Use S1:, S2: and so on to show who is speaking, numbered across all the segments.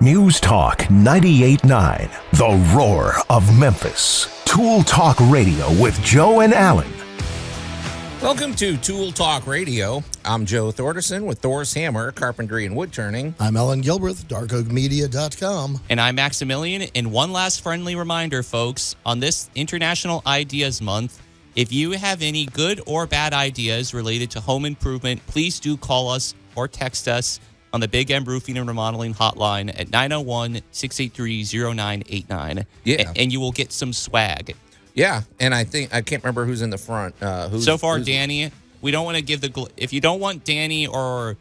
S1: News Talk 98.9, the roar of Memphis. Tool Talk Radio with Joe and Allan.
S2: Welcome to Tool Talk Radio. I'm Joe Thorderson with Thor's Hammer, Carpentry and Wood Turning.
S3: I'm Allan Gilbreth, darkoakmedia.com.
S4: And I'm Maximilian. And one last friendly reminder, folks, on this International Ideas Month, if you have any good or bad ideas related to home improvement, please do call us or text us on the Big M Roofing and Remodeling hotline at 901-683-0989.
S2: Yeah.
S4: And you will get some swag.
S2: Yeah, and I can't remember who's in the front.
S4: So far, Danny. We don't want to give if you don't want Danny or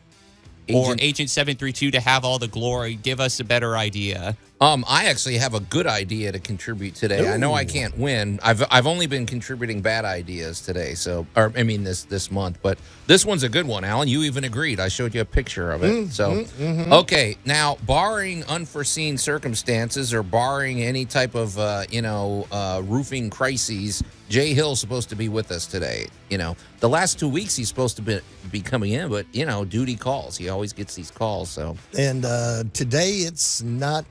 S4: Agent 732 to have all the glory, give us a better idea.
S2: I actually have a good idea to contribute today. Ooh. I know I can't win. I've only been contributing bad ideas today, this month, but this one's a good one, Allan. You even agreed. I showed you a picture of it. Okay, now barring unforeseen circumstances or barring any type of roofing crises, Jay Hill's supposed to be with us today. The last 2 weeks he's supposed to be coming in, but duty calls. He always gets these calls. So
S3: today it's not.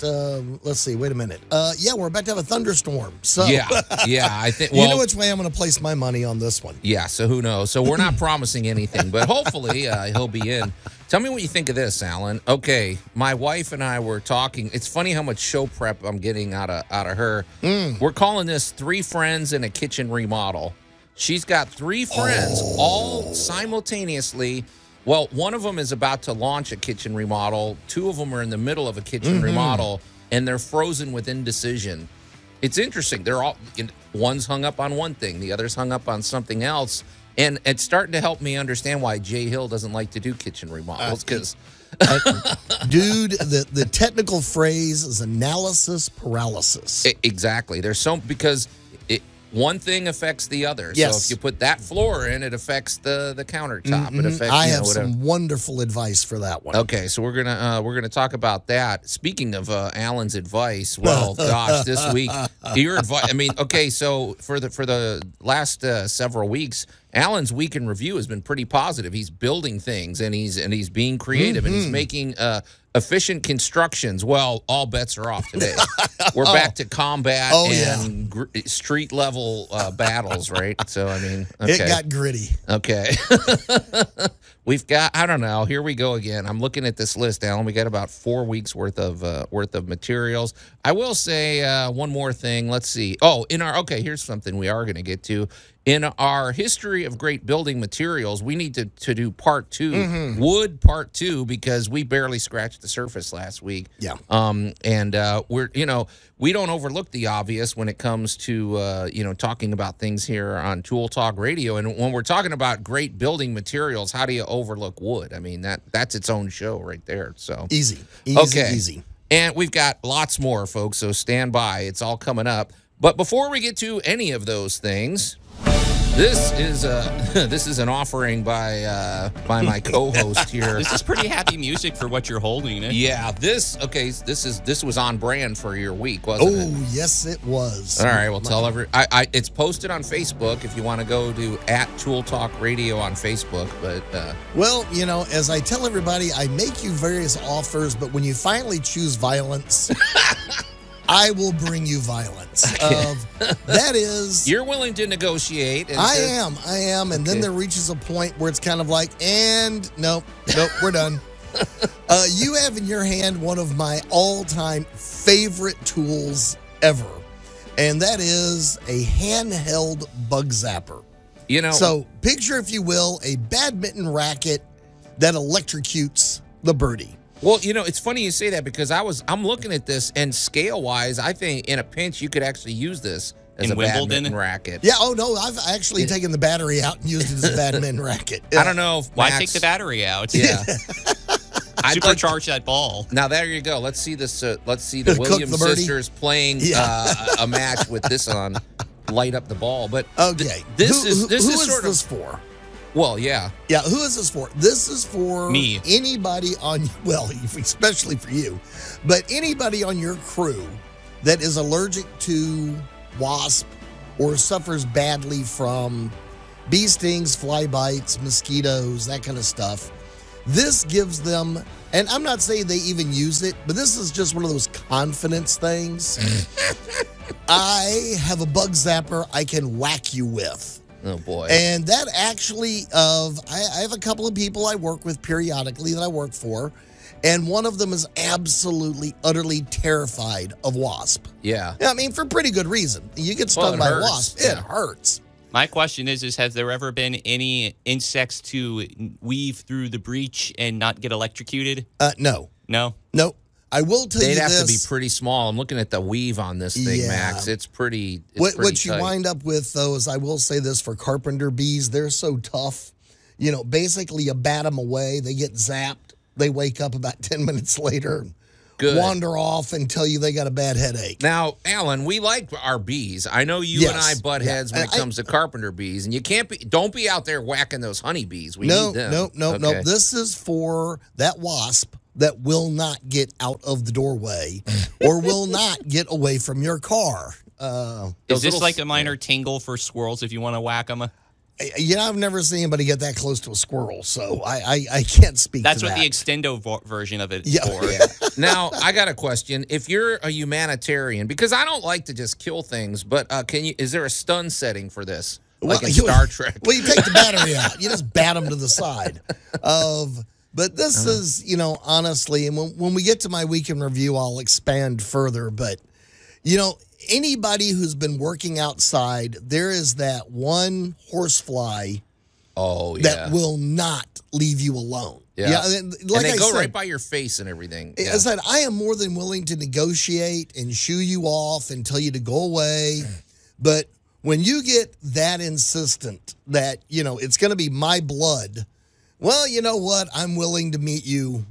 S3: Let's see. Wait a minute. We're about to have a thunderstorm. So
S2: yeah. I think.
S3: Well, you know which way I'm going to place my money on this one.
S2: Yeah. So who knows? So we're not promising anything, but hopefully he'll be in. Tell me what you think of this, Allan. Okay, my wife and I were talking. It's funny how much show prep I'm getting out of her. We're calling this 3 Friends in a Kitchen Remodel. She's got 3 friends all simultaneously. Well, one of them is about to launch a kitchen remodel. 2 of them are in the middle of a kitchen remodel, and they're frozen with indecision. It's interesting. They're all one's hung up on one thing, the other's hung up on something else. And it's starting to help me understand why Jay Hill doesn't like to do kitchen remodels. Because,
S3: dude, the technical phrase is analysis paralysis.
S2: Exactly. There's because one thing affects the other.
S3: Yes.
S2: So if you put that floor in, it affects the countertop. It affects.
S3: I have some wonderful advice for that one.
S2: Okay, so we're gonna talk about that. Speaking of Allan's advice, well, gosh, this week your advice. I mean, okay, so for the last several weeks, Allan's week in review has been pretty positive. He's building things and he's being creative and he's making efficient constructions. Well, all bets are off today. We're back to combat and street level battles, right? So I mean, okay.
S3: It got gritty.
S2: Okay. We've got, I don't know, here we go again. I'm looking at this list, Allan. We got about 4 weeks worth of materials. I will say one more thing. Let's see. Oh, here's something we are going to get to. In our history of great building materials, we need to do part 2, wood part 2, because we barely scratched the surface last week.
S3: Yeah.
S2: We don't overlook the obvious when it comes to talking about things here on Tool Talk Radio. And when we're talking about great building materials, how do you overlook wood? I mean, that's its own show right there. So
S3: easy.
S2: And we've got lots more, folks. So stand by; it's all coming up. But before we get to any of those things, this is an offering by my co-host here.
S4: This is pretty happy music for what you're holding.
S2: Yeah, this was on brand for your week, wasn't it?
S3: Oh, yes, it was.
S2: All right, well, tell it's posted on Facebook if you want to go to @Tool Talk Radio on Facebook. But
S3: well, as I tell everybody, I make you various offers, but when you finally choose violence. I will bring you violence. That is...
S2: You're willing to negotiate.
S3: I am. And then there reaches a point where it's kind of like, and nope, we're done. You have in your hand one of my all-time favorite tools ever, and that is a handheld bug zapper. So picture, if you will, a badminton racket that electrocutes the birdie.
S2: Well, it's funny you say that because I'm looking at this, and scale-wise, I think in a pinch you could actually use this as a badminton racket.
S3: Yeah, no, I've actually taken the battery out and used it as a badminton racket.
S2: I don't know if
S4: Why take the battery out?
S2: Yeah.
S4: Supercharge that ball.
S2: Now, there you go. Let's see this. Let's see the Williams sisters playing a match with this on. Light up the ball. But
S3: okay, who is this for?
S2: Well, yeah.
S3: Yeah, who is this for? This is for
S4: me.
S3: Anybody especially for you, but anybody on your crew that is allergic to wasp or suffers badly from bee stings, fly bites, mosquitoes, that kind of stuff. This gives them, and I'm not saying they even use it, but this is just one of those confidence things. I have a bug zapper I can whack you with.
S2: Oh, boy.
S3: And that actually, I have a couple of people I work with periodically that I work for, and one of them is absolutely, utterly terrified of wasp.
S2: Yeah.
S3: I mean, for pretty good reason. You get stung by a wasp, it hurts.
S4: My question is has there ever been any insects to weave through the breach and not get electrocuted?
S3: No.
S4: No?
S3: Nope. I will tell you
S2: They'd have
S3: this.
S2: to be pretty small. I'm looking at the weave on this thing,
S3: Yeah.
S2: Max. It's pretty.
S3: What you wind up with, though, is I will say this for carpenter bees, they're so tough. You know, basically you bat them away, they get zapped, they wake up about 10 minutes later,
S2: Good.
S3: wander off and tell you they got a bad headache.
S2: Now, Allan, we like our bees. I know you and I butt heads when it comes to carpenter bees, and you don't be out there whacking those honeybees. We need them.
S3: No. This is for that wasp that will not get out of the doorway or will not get away from your car.
S4: Is this like a minor tingle for squirrels if you want to whack them?
S3: I've never seen anybody get that close to a squirrel, so I can't speak
S4: That's
S3: to that.
S4: what the extendo version of it is
S3: Yeah.
S4: for.
S2: Yeah. Now, I got a question. If you're a humanitarian, because I don't like to just kill things, but is there a stun setting for this? Like in Star Trek?
S3: Well, you take the battery out. You just bat them to the side. But this is, honestly, and when we get to my weekend review, I'll expand further. But, anybody who's been working outside, there is that one horsefly that will not leave you alone.
S2: Yeah.
S3: And
S2: they go right by your face and everything.
S3: I said, I am more than willing to negotiate and shoo you off and tell you to go away. But when you get that insistent that, it's going to be my blood, well, you know what? I'm willing to meet you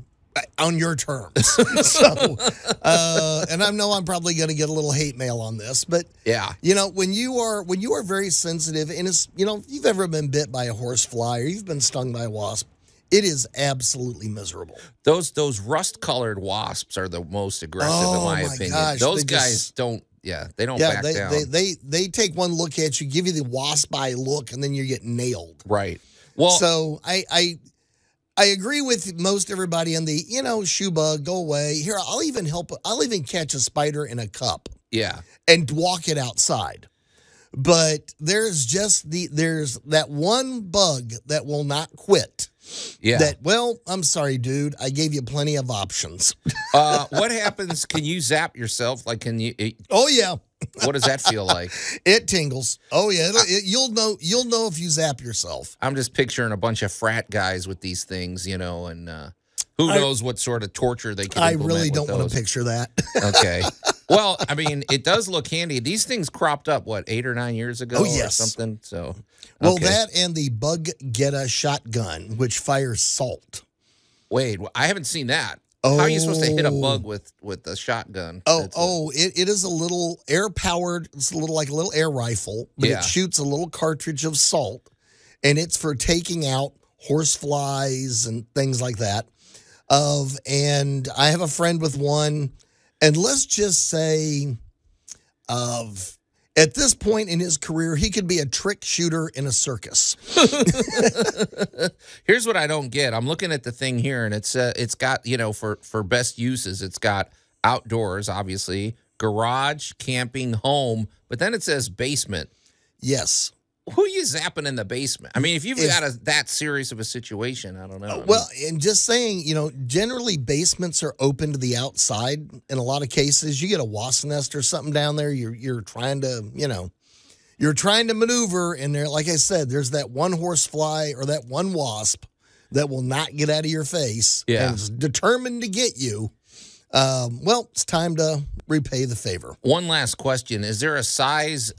S3: on your terms. So, and I know I'm probably going to get a little hate mail on this, but
S2: yeah,
S3: when you are very sensitive, and it's, if you've ever been bit by a horsefly or you've been stung by a wasp, it is absolutely miserable.
S2: Those rust-colored wasps are the most aggressive, in my opinion.
S3: Gosh,
S2: those guys don't. Yeah, they don't back down.
S3: They take one look at you, give you the wasp eye look, and then you get nailed.
S2: Right. Well,
S3: so I agree with most everybody on the, shoe bug, go away. Here, I'll even catch a spider in a cup.
S2: Yeah.
S3: And walk it outside. But there's that one bug that will not quit.
S2: Yeah.
S3: I'm sorry, dude. I gave you plenty of options.
S2: What happens? Can you zap yourself? Like, can you?
S3: Oh, yeah.
S2: What does that feel like?
S3: It tingles. Oh yeah, you'll know if you zap yourself.
S2: I'm just picturing a bunch of frat guys with these things, and who knows what sort of torture they can.
S3: I really don't want to picture that.
S2: Okay. Well, I mean, it does look handy. These things cropped up 8 or 9 years ago, or something. So,
S3: well, that and the Bug Getta shotgun, which fires salt.
S2: Wait, I haven't seen that. How are you supposed to hit a bug with a shotgun?
S3: It is a little air-powered, it's like a little air rifle, but it shoots a little cartridge of salt, and it's for taking out horse flies and things like that. And I have a friend with one, and let's just say at this point in his career, he could be a trick shooter in a circus.
S2: Here's what I don't get. I'm looking at the thing here, and it's got, for best uses, it's got outdoors, obviously, garage, camping, home, but then it says basement.
S3: Yes.
S2: Who are you zapping in the basement? I mean, if you've got that serious of a situation, I don't know.
S3: Well, and just saying, generally basements are open to the outside. In a lot of cases, you get a wasp nest or something down there. You're trying to, you're trying to maneuver, and there, like I said, there's that one horsefly or that one wasp that will not get out of your face.
S2: Yeah,
S3: and is determined to get you. Well, it's time to repay the favor.
S2: One last question. Is there a size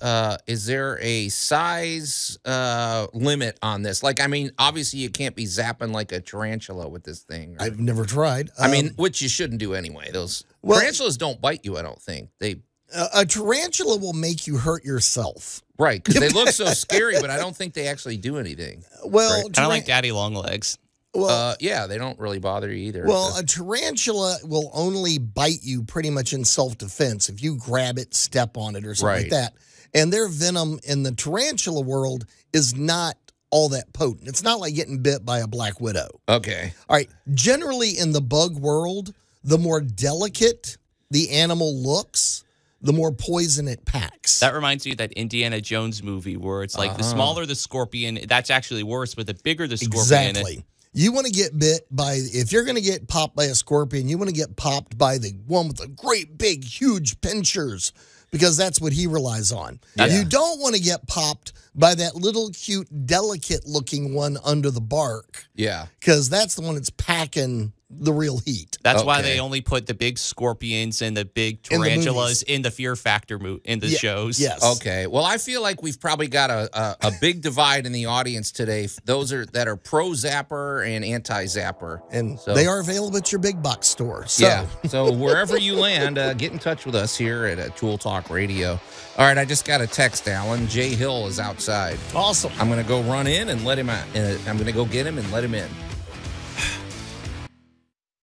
S2: limit on this? Like, I mean, obviously you can't be zapping like a tarantula with this thing. Right?
S3: I've never tried.
S2: I mean, which you shouldn't do anyway. Tarantulas don't bite you, I don't think.
S3: A tarantula will make you hurt yourself.
S2: Right, because they look so scary, but I don't think they actually do anything.
S3: Well,
S2: right?
S4: Kind of like daddy long legs.
S2: Well, yeah, they don't really bother you either.
S3: Well, a tarantula will only bite you pretty much in self-defense if you grab it, step on it, or something like that. And their venom in the tarantula world is not all that potent. It's not like getting bit by a black widow.
S2: Okay.
S3: All right. Generally, in the bug world, the more delicate the animal looks, the more poison it packs.
S4: That reminds me of that Indiana Jones movie where it's like the smaller the scorpion, that's actually worse, but the bigger the scorpion.
S3: Exactly. You want to get bit by, if you're going to get popped by a scorpion, you want to get popped by the one with the great big huge pinchers, because that's what he relies on.
S2: Yeah.
S3: You don't want to get popped by that little cute delicate looking one under the bark,
S2: Yeah.
S3: because that's the one that's packing the real heat.
S4: That's why
S2: Okay.
S4: they only put the big scorpions and the big
S3: In the
S4: tarantulas in the Fear Factor in the shows.
S3: Yes.
S2: Okay. Well, I feel like we've probably got a big divide in the audience today. Those that are pro zapper and anti zapper,
S3: And
S2: so,
S3: they are available at your big box store. So.
S2: Yeah. So wherever you land, get in touch with us here at Tool Talk Radio. All right. I just got a text, Allan. Jay Hill is outside.
S3: Awesome.
S2: I'm going to go run in and let him out. I'm going to go get him and let him in.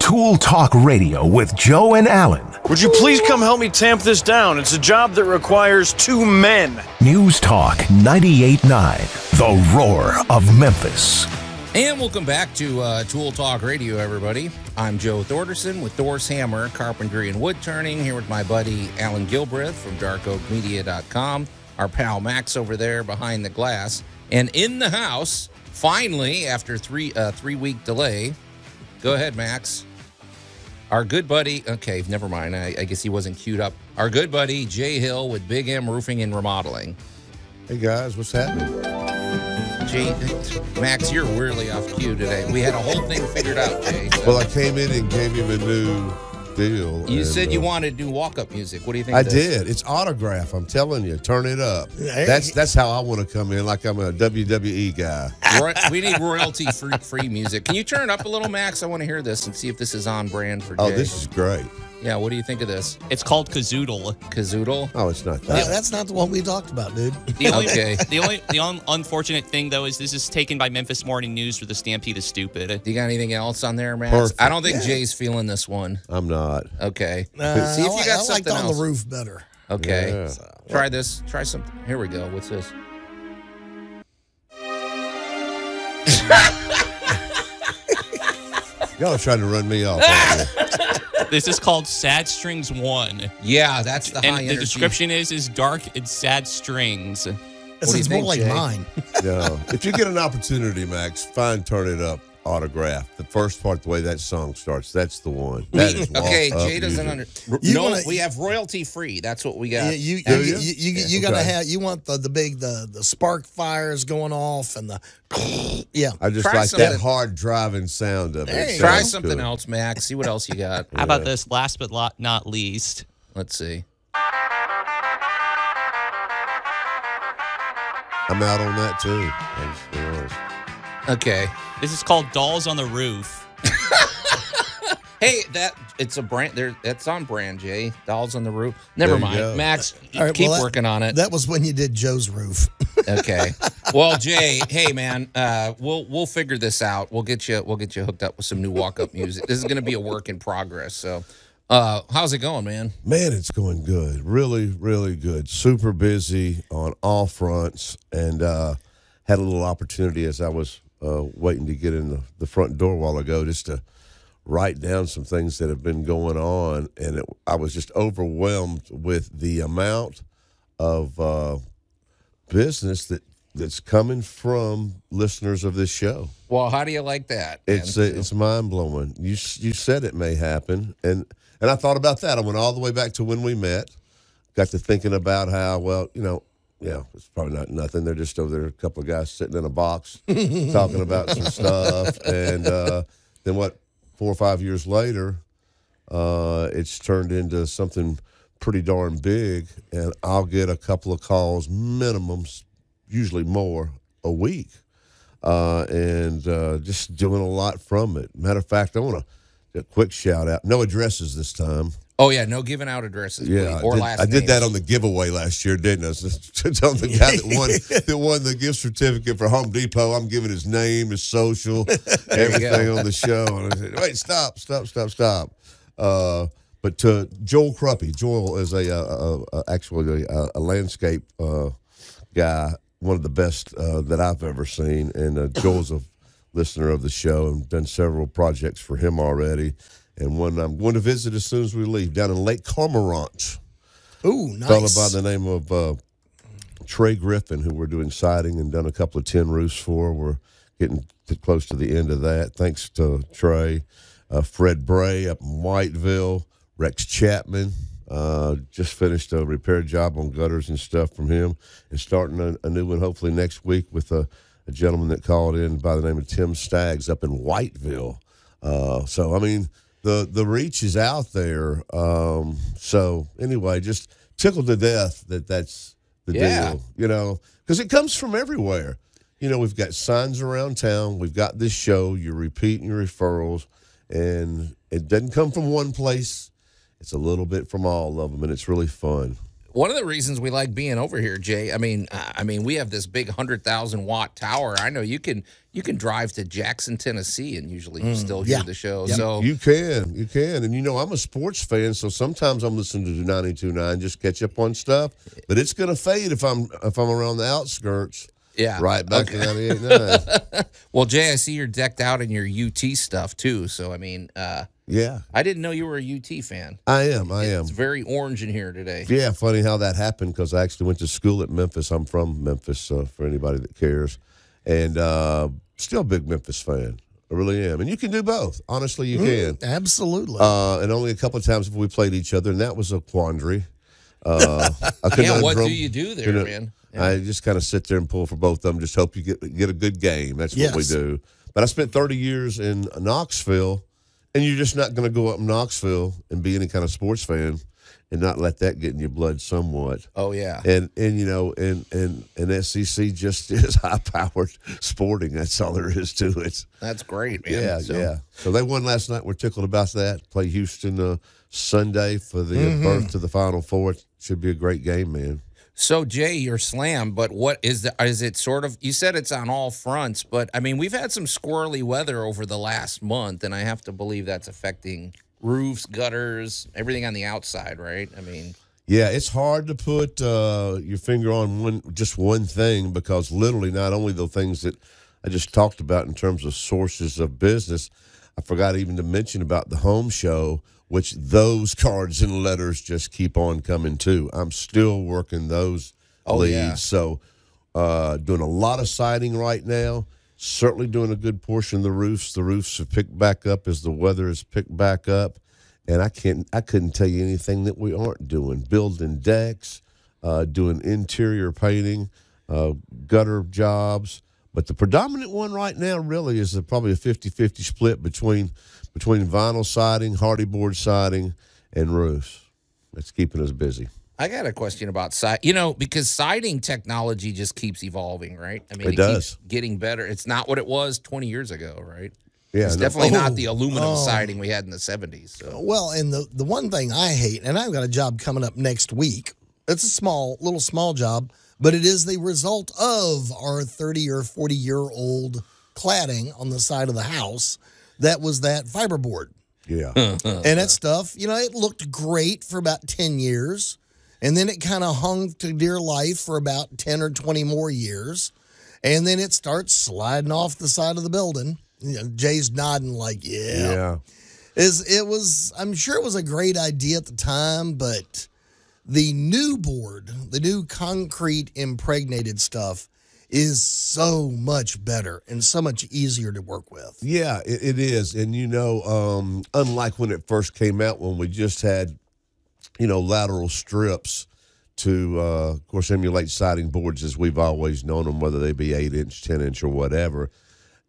S1: Tool Talk Radio with Joe and Allan.
S5: Would you please come help me tamp this down? It's a job that requires 2 men.
S1: News Talk 98.9, the roar of Memphis.
S2: And welcome back to Tool Talk Radio, everybody. I'm Joe Thorderson with Thor's Hammer, Carpentry and Wood Turning, here with my buddy Allan Gilbreth from darkoakmedia.com, our pal Max over there behind the glass. And in the house, finally, after three-week delay, go ahead, Max. Our good buddy, okay, never mind. I guess he wasn't queued up. Our good buddy, Jay Hill with Big M Roofing and Remodeling.
S6: Hey guys, what's happening?
S2: Jay, Max, you're really off cue today. We had a whole thing figured out, Jay. So.
S6: Well, I came in and gave him a new deal.
S2: You
S6: and,
S2: said you wanted to do walk-up music. What do you think
S6: I
S2: of this?
S6: did. It's autograph. I'm telling you, turn it up. That's how I want to come in, like I'm a WWE guy.
S2: We need royalty-free music. Can you turn it up a little, Max? I want to hear this and see if this is on brand for Jay.
S6: Oh, this is great.
S2: Yeah, what do you think of this?
S4: It's called Kazoodle.
S2: Kazoodle?
S6: Oh, it's not that.
S3: That's not the one we talked about, dude.
S2: Okay.
S4: The unfortunate thing, though, is this is taken by Memphis Morning News, where the Stampede is stupid.
S2: Do you got anything else on there, Max?
S6: Perfect.
S2: I don't think Jay's feeling this one.
S6: I'm not.
S2: Okay. See if you got
S3: I like
S2: something
S3: on
S2: else.
S3: the roof better.
S2: Okay.
S6: Yeah.
S2: Try this. Try something. Here we go. What's this?
S6: Y'all are trying to run me off. aren't you?
S4: This is called Sad Strings 1.
S2: Yeah, that's the high
S4: And the
S2: energy.
S4: description is dark and sad strings.
S3: This
S2: do you
S3: is more
S2: think,
S3: like
S2: Jay?
S3: mine.
S6: No. If you get an opportunity, Max, find Turn It Up autograph. The first part, the way that song starts, that's the one. That is
S2: Okay,
S6: walk-up
S2: Jay doesn't
S6: music.
S2: under. We have royalty free. That's what we got.
S3: You
S6: Yeah.
S3: gotta
S6: Okay.
S3: have, you want the spark fires going off and the yeah.
S6: I just
S2: Try
S6: like
S2: something.
S6: that hard driving sound of it.
S3: There
S6: It
S3: you
S2: Try
S6: sounds
S2: something
S6: good.
S2: else, Max. See what else you got.
S4: How about this? Last but not least.
S2: Let's see.
S6: I'm out on that too. I just realized.
S2: Okay.
S4: This is called Dolls on the Roof.
S2: Hey, it's a brand. That's on brand, Jay. Dolls on the roof. Never
S6: There you
S2: mind,
S6: go.
S2: Max.
S3: All right,
S2: keep
S3: well,
S2: working on it.
S3: That was when you did Joe's roof.
S2: Okay. Well, Jay, hey man, we'll figure this out. We'll get you hooked up with some new walk-up music. This is going to be a work in progress. So, how's it going, man?
S6: Man, it's going good. Really, really good. Super busy on all fronts, and had a little opportunity as I was waiting to get in the front door a while ago just to write down some things that have been going on, and I was just overwhelmed with the amount of business that's coming from listeners of this show.
S2: Well, how do you like that? man?
S6: It's mind blowing. You said it may happen, and I thought about that. I went all the way back to when we met. Got to thinking about how it's probably not nothing. They're just over there, a couple of guys sitting in a box talking about some stuff, and then 4 or 5 years later, it's turned into something pretty darn big, and I'll get a couple of calls, minimums, usually more, a week. And just doing a lot from it. Matter of fact, I want a quick shout out. No addresses this time.
S2: Oh yeah, no giving out addresses.
S6: Yeah,
S2: please, or last
S6: I did that
S2: names.
S6: on the giveaway last year, didn't I? Telling the guy that won the gift certificate for Home Depot, I'm giving his name, his social, everything on the show. And I said, wait, stop. But to Joel Cruppy, Joel is actually a landscape guy. one of the best that I've ever seen. And Joel's a listener of the show and done several projects for him already. And one I'm going to visit as soon as we leave down in Lake Cormorant.
S3: Ooh, nice.
S6: A fellow by the name of Trey Griffin, who we're doing siding and done a couple of tin roofs for. We're getting close to the end of that. Thanks to Trey. Fred Bray up in Whiteville. Rex Chapman. Just finished a repair job on gutters and stuff from him. And starting a new one hopefully next week with a gentleman that called in by the name of Tim Staggs up in Whiteville. So, I mean, the reach is out there. So, anyway, just tickled to death that's the deal, you know, because it comes from everywhere. You know, we've got signs around town. We've got this show. You're repeating your referrals. And it doesn't come from one place. It's a little bit from all of them, and it's really fun.
S2: One of the reasons we like being over here, Jay, I mean, we have this big 100,000-watt tower. I know you can drive to Jackson, Tennessee, and usually still hear the show.
S3: Yep.
S2: So
S6: you can, and you know I'm a sports fan, so sometimes I'm listening to 92.9, just catch up on stuff. But it's gonna fade if I'm around the outskirts.
S2: Yeah,
S6: right back to 98.9.
S2: Well, Jay, I see you're decked out in your UT stuff too. So I mean,
S6: yeah,
S2: I didn't know you were a UT fan.
S6: I am.
S2: It's very orange in here today.
S6: Yeah, funny how that happened because I actually went to school at Memphis. I'm from Memphis, for anybody that cares, and still a big Memphis fan. I really am, and you can do both. Honestly, you can.
S3: Absolutely.
S6: And only a couple of times have we played each other, and that was a quandary.
S2: What do you do there, man? Yeah.
S6: I just kind of sit there and pull for both of them. Just hope you get a good game. That's what we do. But I spent 30 years in Knoxville, and you're just not going to go up in Knoxville and be any kind of sports fan and not let that get in your blood somewhat.
S2: Oh yeah.
S6: And you know, and SEC just is high powered sporting. That's all there is to it.
S2: That's great, man.
S6: Yeah. So they won last night. We're tickled about that. Play Houston Sunday for the berth to the Final Four. It should be a great game, man.
S2: So, Jay, your slam, but what is it sort of, you said it's on all fronts, but I mean, we've had some squirrely weather over the last month, and I have to believe that's affecting roofs, gutters, everything on the outside, right? I mean,
S6: yeah, it's hard to put your finger on just one thing because literally not only the things that I just talked about in terms of sources of business, I forgot even to mention about the home show, which those cards and letters just keep on coming too. I'm still working those leads. Yeah. So doing a lot of siding right now, certainly doing a good portion of the roofs. The roofs have picked back up as the weather has picked back up. And I couldn't tell you anything that we aren't doing. Building decks, doing interior painting, gutter jobs. But the predominant one right now really is probably a 50-50 split between vinyl siding, hardy board siding, and roofs. That's keeping us busy.
S2: I got a question about siding. You know, because siding technology just keeps evolving, right? I mean,
S6: it does.
S2: Keeps getting better. It's not what it was 20 years ago, right?
S6: Yeah,
S2: it's definitely not the aluminum siding we had in the 70s. So.
S3: Well, and the one thing I hate, and I've got a job coming up next week. It's a little small job, but it is the result of our 30 or 40-year-old cladding on the side of the house. That was that fiberboard.
S6: Yeah.
S3: And that stuff, you know, it looked great for about 10 years. And then it kind of hung to dear life for about 10 or 20 more years. And then it starts sliding off the side of the building. You know, Jay's nodding like, yeah. I'm sure it was a great idea at the time, but the new board, the new concrete impregnated stuff, is so much better and so much easier to work with.
S6: Yeah, it is. And, you know, unlike when it first came out, when we just had, you know, lateral strips to, of course, emulate siding boards as we've always known them, whether they be 8-inch, 10-inch, or whatever.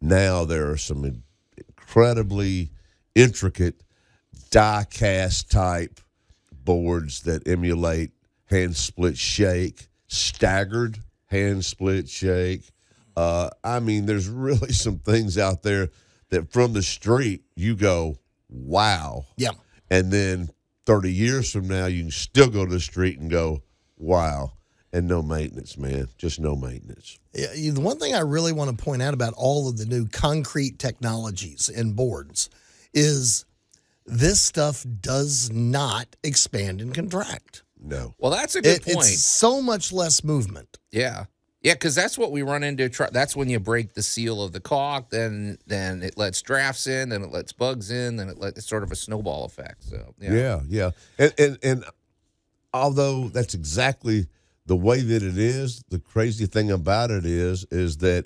S6: Now there are some incredibly intricate die-cast type boards that emulate hand split shake, staggered hand split shake. I mean, there's really some things out there that from the street you go, wow.
S3: Yeah.
S6: And then 30 years from now, you can still go to the street and go, wow. And no maintenance, man. Just no maintenance.
S3: Yeah, the one thing I really want to point out about all of the new concrete technologies and boards is this stuff does not expand and contract.
S6: No.
S2: Well, that's a good point.
S3: It's so much less movement.
S2: Yeah. Yeah, because that's what we run into. That's when you break the seal of the caulk. Then it lets drafts in. Then it lets bugs in. Then it's sort of a snowball effect. So
S6: yeah. And although that's exactly the way that it is, the crazy thing about it is that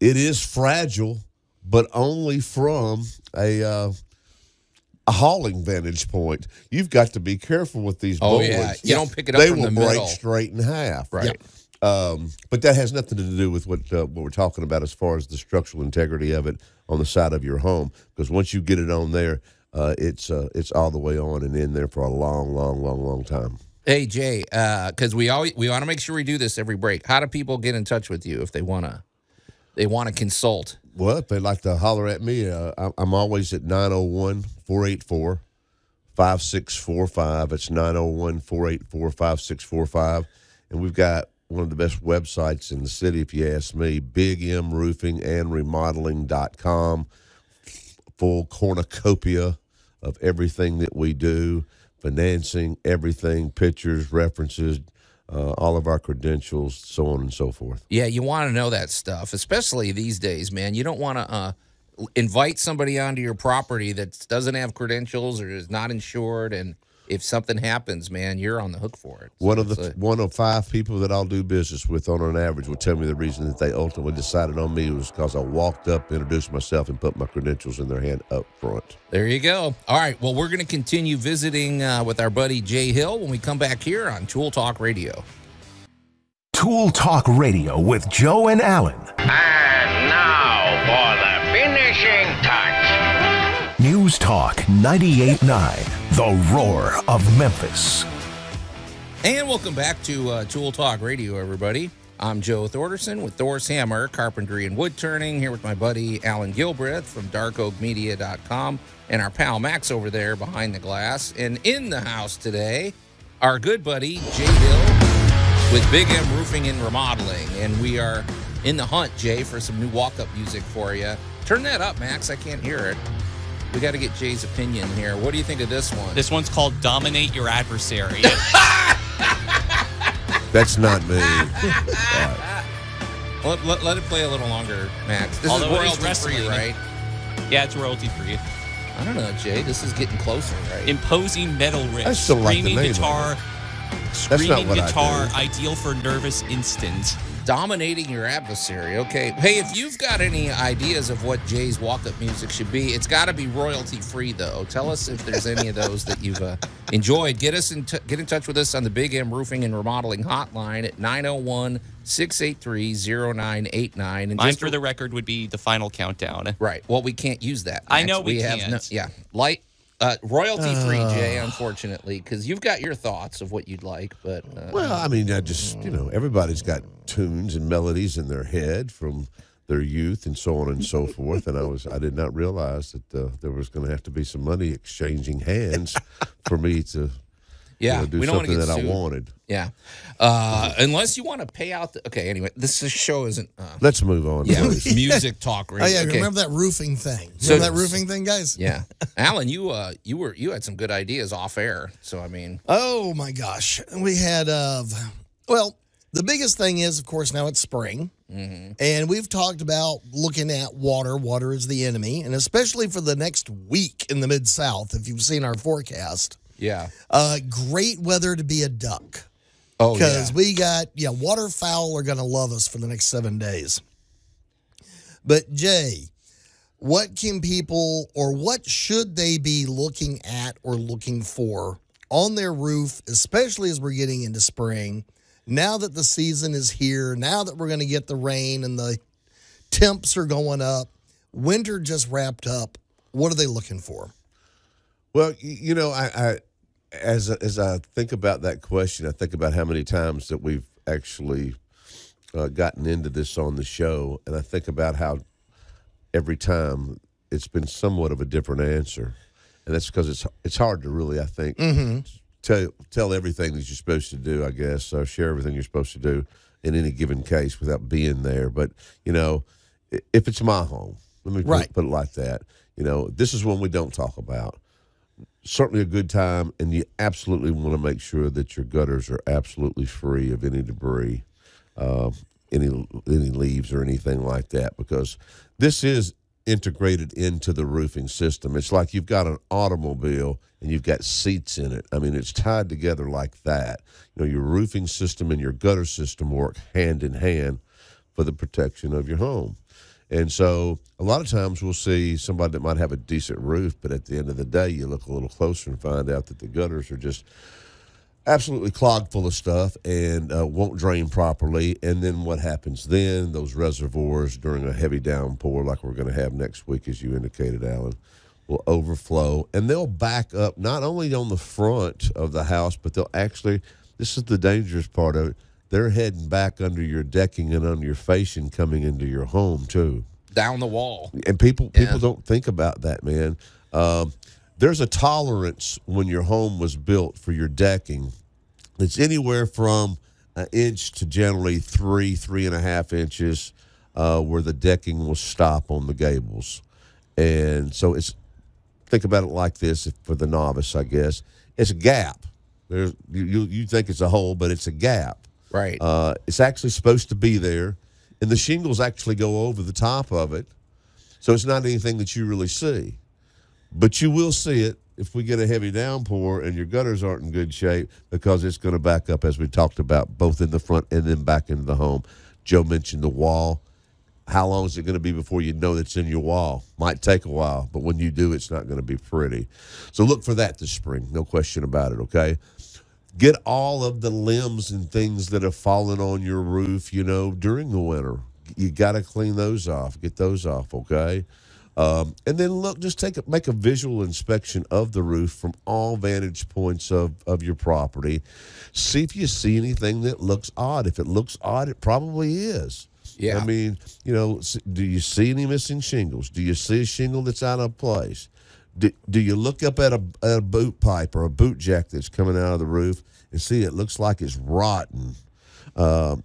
S6: it is fragile, but only from a hauling vantage point. You've got to be careful with these boards.
S2: Yeah, you don't pick it up from the middle.
S6: They will break straight in half.
S2: Right.
S6: But that has nothing to do with what we're talking about as far as the structural integrity of it on the side of your home. Because once you get it on there, it's all the way on and in there for a long time.
S2: Hey Jay, because we want to make sure we do this every break. How do people get in touch with you if they want to consult?
S6: Well, if they'd like to holler at me, I'm always at 901-484-5645. It's 901-484-5645. And we've got one of the best websites in the city, if you ask me, bigmroofingandremodeling.com. Full cornucopia of everything that we do, financing, everything, pictures, references, all of our credentials, so on and so forth.
S2: Yeah, you want to know that stuff, especially these days, man. You don't want to invite somebody onto your property that doesn't have credentials or is not insured, and if something happens, man, you're on the hook for it. So
S6: one of 5 people that I'll do business with on an average will tell me the reason that they ultimately decided on me was because I walked up, introduced myself, and put my credentials in their hand up front.
S2: There you go. All right, well, we're going to continue visiting with our buddy Jay Hill when we come back here on Tool Talk Radio.
S1: Tool Talk Radio with Joe and Allan.
S7: And now for the finishing touch.
S1: News Talk 98.9, the roar of Memphis.
S2: And welcome back to Tool Talk Radio, everybody. I'm Joe Thorderson with Thor's Hammer, Carpentry and Wood Turning, here with my buddy Allan Gilbreth from darkoakmedia.com and our pal Max over there behind the glass. And in the house today, our good buddy Jay Hill with Big M Roofing and Remodeling. And we are in the hunt, Jay, for some new walk-up music for you. Turn that up, Max. I can't hear it. We got to get Jay's opinion here. What do you think of this one?
S4: This one's called Dominate Your Adversary.
S6: That's not me.
S2: Let it play a little longer, Max. This
S4: Although
S2: is royalty-free, right?
S4: Yeah, it's royalty-free.
S2: I don't know, Jay. This is getting closer, right?
S4: Imposing metal riff.
S6: I still like the
S4: Screaming
S6: name
S4: guitar.
S6: That's not
S4: Screaming
S6: what I
S4: guitar,
S6: do.
S4: ideal for nervous instant.
S2: Dominating your adversary. Okay. Hey, if you've got any ideas of what Jay's walk-up music should be, it's got to be royalty-free, though. Tell us if there's any of those that you've enjoyed. Get in touch with us on the Big M Roofing and Remodeling hotline at 901-683-0989.
S4: Mine, for the record, would be the final countdown.
S2: Right. Well, we can't use that, Max.
S4: I know we can't.
S2: Royalty-free, Jay, unfortunately, because you've got your thoughts of what you'd like, but...
S6: Well, I mean, I just, everybody's got tunes and melodies in their head from their youth and so on and so forth, and I did not realize that there was going to have to be some money exchanging hands for me to do
S2: we don't
S6: something
S2: get
S6: that
S2: sued.
S6: I wanted.
S2: Yeah. Unless you want to pay out... Okay, anyway, this show isn't...
S6: Let's move on.
S2: Yeah,
S6: please.
S2: music talk radio.
S3: Oh, yeah,
S2: Okay.
S3: remember that roofing thing?
S2: So-
S3: Remember that roofing thing, guys?
S2: Yeah. Allan, you had some good ideas off air, so I mean...
S3: Oh, my gosh. We had, well, the biggest thing is, of course, now it's spring.
S2: Mm-hmm.
S3: And we've talked about looking at water. Water is the enemy. And especially for the next week in the Mid-South, if you've seen our forecast,
S2: Yeah.
S3: great weather to be a duck.
S2: Oh, yeah.
S3: Because we got, waterfowl are going to love us for the next 7 days. But, Jay, what can people, or what should they be looking at or looking for on their roof, especially as we're getting into spring, now that the season is here, now that we're going to get the rain and the temps are going up, winter just wrapped up, what are they looking for?
S6: Well, I as I think about that question, I think about how many times that we've actually gotten into this on the show, and I think about how every time it's been somewhat of a different answer, and that's because it's hard to really, I think, tell everything that you're supposed to do. I guess share everything you're supposed to do in any given case without being there. But if it's my home, let me put it like that. This is one we don't talk about. Certainly a good time, and you absolutely want to make sure that your gutters are absolutely free of any debris. any leaves or anything like that, because this is integrated into the roofing system. It's like you've got an automobile and you've got seats in it. I mean, it's tied together like that. You know, your roofing system and your gutter system work hand in hand for the protection of your home. And so a lot of times we'll see somebody that might have a decent roof, but at the end of the day, you look a little closer and find out that the gutters are just absolutely clogged full of stuff and won't drain properly. And then what happens then? Those reservoirs during a heavy downpour like we're going to have next week, as you indicated, Allan, will overflow. And they'll back up not only on the front of the house, but they'll actually, this is the dangerous part of it, they're heading back under your decking and under your fascia coming into your home too.
S2: Down the wall.
S6: And people don't think about that, man. There's a tolerance when your home was built for your decking. It's anywhere from an inch to generally 3.5 inches where the decking will stop on the gables. And so think about it like this for the novice, I guess. It's a gap. You think it's a hole, but it's a gap.
S2: Right.
S6: It's actually supposed to be there, and the shingles actually go over the top of it. So it's not anything that you really see. But you will see it if we get a heavy downpour and your gutters aren't in good shape, because it's going to back up, as we talked about, both in the front and then back into the home. Joe mentioned the wall. How long is it going to be before you know it's in your wall? Might take a while, but when you do, it's not going to be pretty. So look for that this spring, no question about it, okay? Get all of the limbs and things that have fallen on your roof, during the winter. You got to clean those off. Get those off, okay? And then look, just make a visual inspection of the roof from all vantage points of your property. See if you see anything that looks odd. If it looks odd, it probably is.
S2: Yeah.
S6: I mean, do you see any missing shingles? Do you see a shingle that's out of place? Do you look up at a boot pipe or a boot jack that's coming out of the roof and see it looks like it's rotten? Are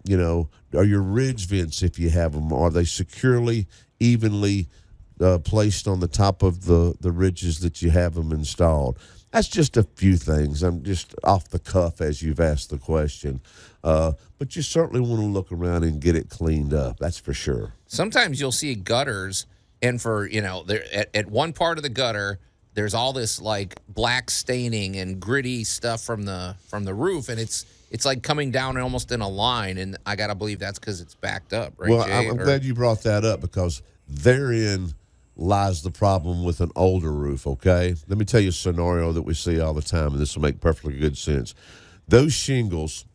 S6: your ridge vents, if you have them, are they securely, evenly placed on the top of the ridges that you have them installed? That's just a few things. I'm just off the cuff as you've asked the question. But you certainly want to look around and get it cleaned up. That's for sure.
S2: Sometimes you'll see gutters, and for, there at one part of the gutter, there's all this like black staining and gritty stuff from the roof, and it's like coming down almost in a line, and I got to believe that's because it's backed up, right,
S6: Well,
S2: Jay?
S6: I'm glad you brought that up, because therein lies the problem with an older roof, okay? Let me tell you a scenario that we see all the time, and this will make perfectly good sense. Those shingles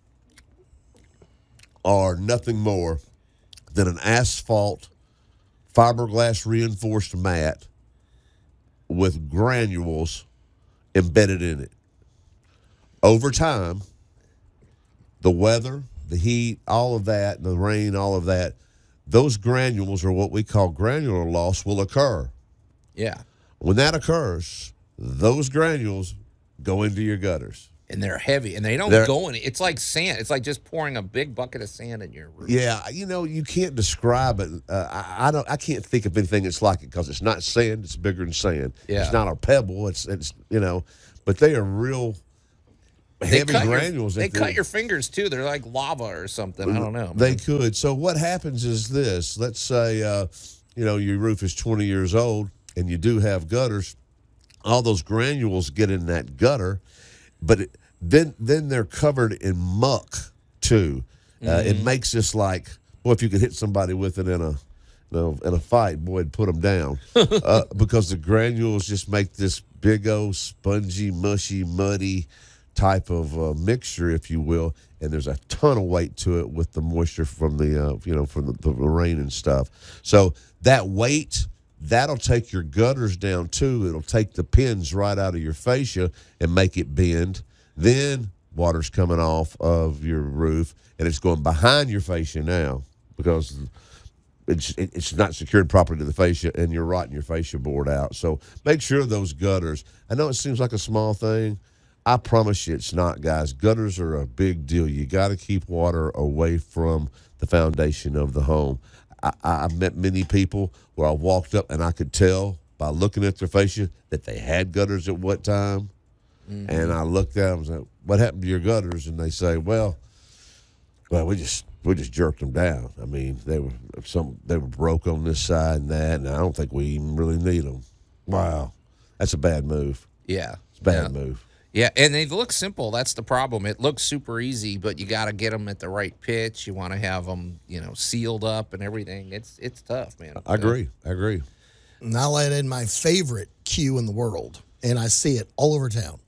S6: are nothing more than an asphalt fiberglass reinforced mat with granules embedded in it. Over time, the weather, the heat, all of that, the rain, all of that, those granules, or what we call granular loss, will occur.
S2: Yeah.
S6: When that occurs, those granules go into your gutters.
S2: And they're heavy, and they don't go in. It's like sand. It's like just pouring a big bucket of sand in your roof.
S6: Yeah, you can't describe it. I can't think of anything that's like it, because it's not sand. It's bigger than sand.
S2: Yeah.
S6: It's not a pebble. It's but they are real heavy granules.
S2: They cut your fingers too. They're like lava or something. I don't know.
S6: They could. So what happens is this. Let's say your roof is 20 years old and you do have gutters. All those granules get in that gutter, but then they're covered in muck too. It makes this like, boy, if you could hit somebody with it in a fight, boy, it'd put them down, because the granules just make this big old spongy, mushy, muddy type of mixture, if you will, and there's a ton of weight to it with the moisture from the rain and stuff. So that weight, that'll take your gutters down too. It'll take the pins right out of your fascia and make it bend. Then water's coming off of your roof, and it's going behind your fascia now, because it's not secured properly to the fascia, and you're rotting your fascia board out. So make sure those gutters, I know it seems like a small thing. I promise you it's not, guys. Gutters are a big deal. You got to keep water away from the foundation of the home. I've met many people where I walked up and I could tell by looking at their fascia that they had gutters at what time. And I looked at them and said, "What happened to your gutters?" And they say, well, we just we just jerked them down. I mean, they were broke on this side and that, and I don't think we even really need them. Wow, that's a bad move.
S2: Yeah,
S6: it's a bad move.
S2: Yeah, and they look simple. That's the problem. It looks super easy, but you got to get them at the right pitch. You want to have them, sealed up and everything. It's tough, man.
S6: I agree.
S3: And I'll add in my favorite cue in the world, and I see it all over town.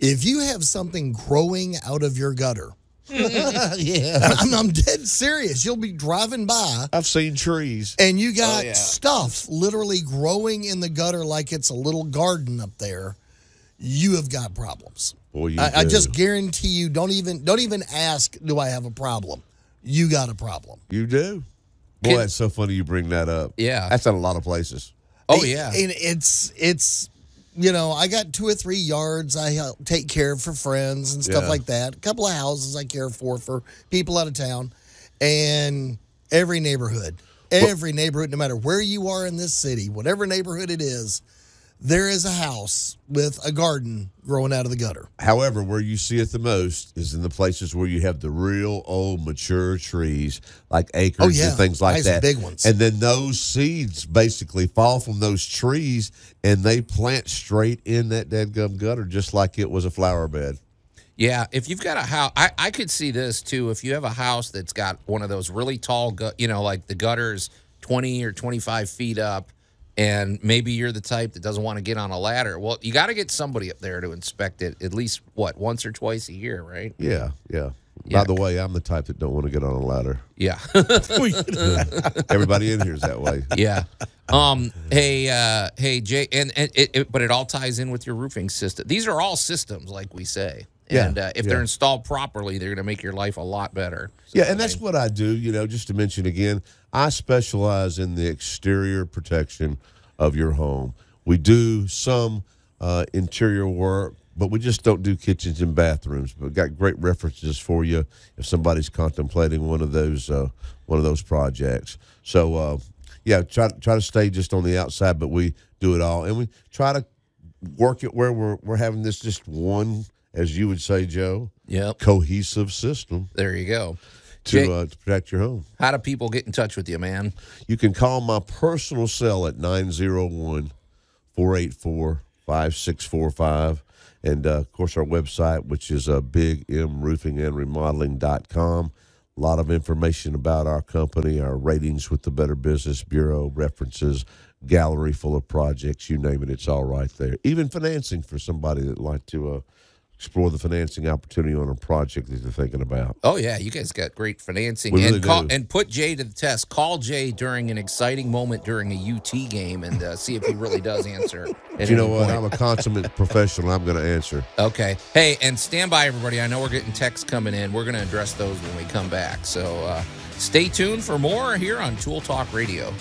S3: If you have something growing out of your gutter,
S6: yeah,
S3: I'm dead serious. You'll be driving by.
S6: I've seen trees.
S3: And you got stuff literally growing in the gutter like it's a little garden up there. You have got problems.
S6: Boy,
S3: I just guarantee you, don't even ask, do I have a problem? You got a problem.
S6: You do. Boy, that's so funny you bring that up.
S2: Yeah.
S6: That's in a lot of places.
S2: Oh, yeah.
S3: And it's I got 2 or 3 yards I help take care of for friends and stuff like that. A couple of houses I care for people out of town. And every neighborhood, no matter where you are in this city, whatever neighborhood it is, there is a house with a garden growing out of the gutter.
S6: However, where you see it the most is in the places where you have the real old mature trees, like acres and things like
S3: nice
S6: that.
S3: Big ones.
S6: And then those seeds basically fall from those trees and they plant straight in that dadgum gutter just like it was a flower bed.
S2: Yeah, if you've got a house, I could see this too. If you have a house that's got one of those really tall, like the gutter's 20 or 25 feet up, and maybe you're the type that doesn't want to get on a ladder. Well, you got to get somebody up there to inspect it at least, once or twice a year, right?
S6: Yeah. By the way, I'm the type that don't want to get on a ladder.
S2: Yeah.
S6: Everybody in here is that way.
S2: Yeah. Hey, Jay, but it all ties in with your roofing system. These are all systems, like we say. And if they're installed properly, they're going to make your life a lot better. So,
S6: and that's what I do, just to mention again, I specialize in the exterior protection of your home. We do some interior work, but we just don't do kitchens and bathrooms. But we've got great references for you if somebody's contemplating one of those projects. So, try to stay just on the outside, but we do it all. And we try to work it where we're having this just one, as you would say, Joe, cohesive system.
S2: There you go.
S6: To protect your home.
S2: How do people get in touch with you, man?
S6: You can call my personal cell at 901-484-5645. And, of course, our website, which is bigmroofingandremodeling.com. A lot of information about our company, our ratings with the Better Business Bureau, references, gallery full of projects, you name it, it's all right there. Even financing for somebody that would like to explore the financing opportunity on a project that they're thinking about.
S2: Oh, yeah. You guys got great financing.
S6: We really do.
S2: And put Jay to the test. Call Jay during an exciting moment during a UT game and see if he really does answer.
S6: You know what? I'm a consummate professional. I'm going to answer.
S2: Okay. Hey, and stand by, everybody. I know we're getting texts coming in. We're going to address those when we come back. So stay tuned for more here on Tool Talk Radio.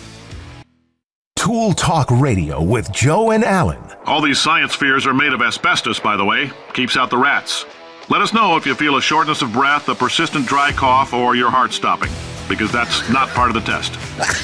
S1: Tool Talk Radio with Joe and Allan.
S8: All these science fears are made of asbestos, by the way. Keeps out the rats. Let us know if you feel a shortness of breath, a persistent dry cough, or your heart stopping, because that's not part of the test.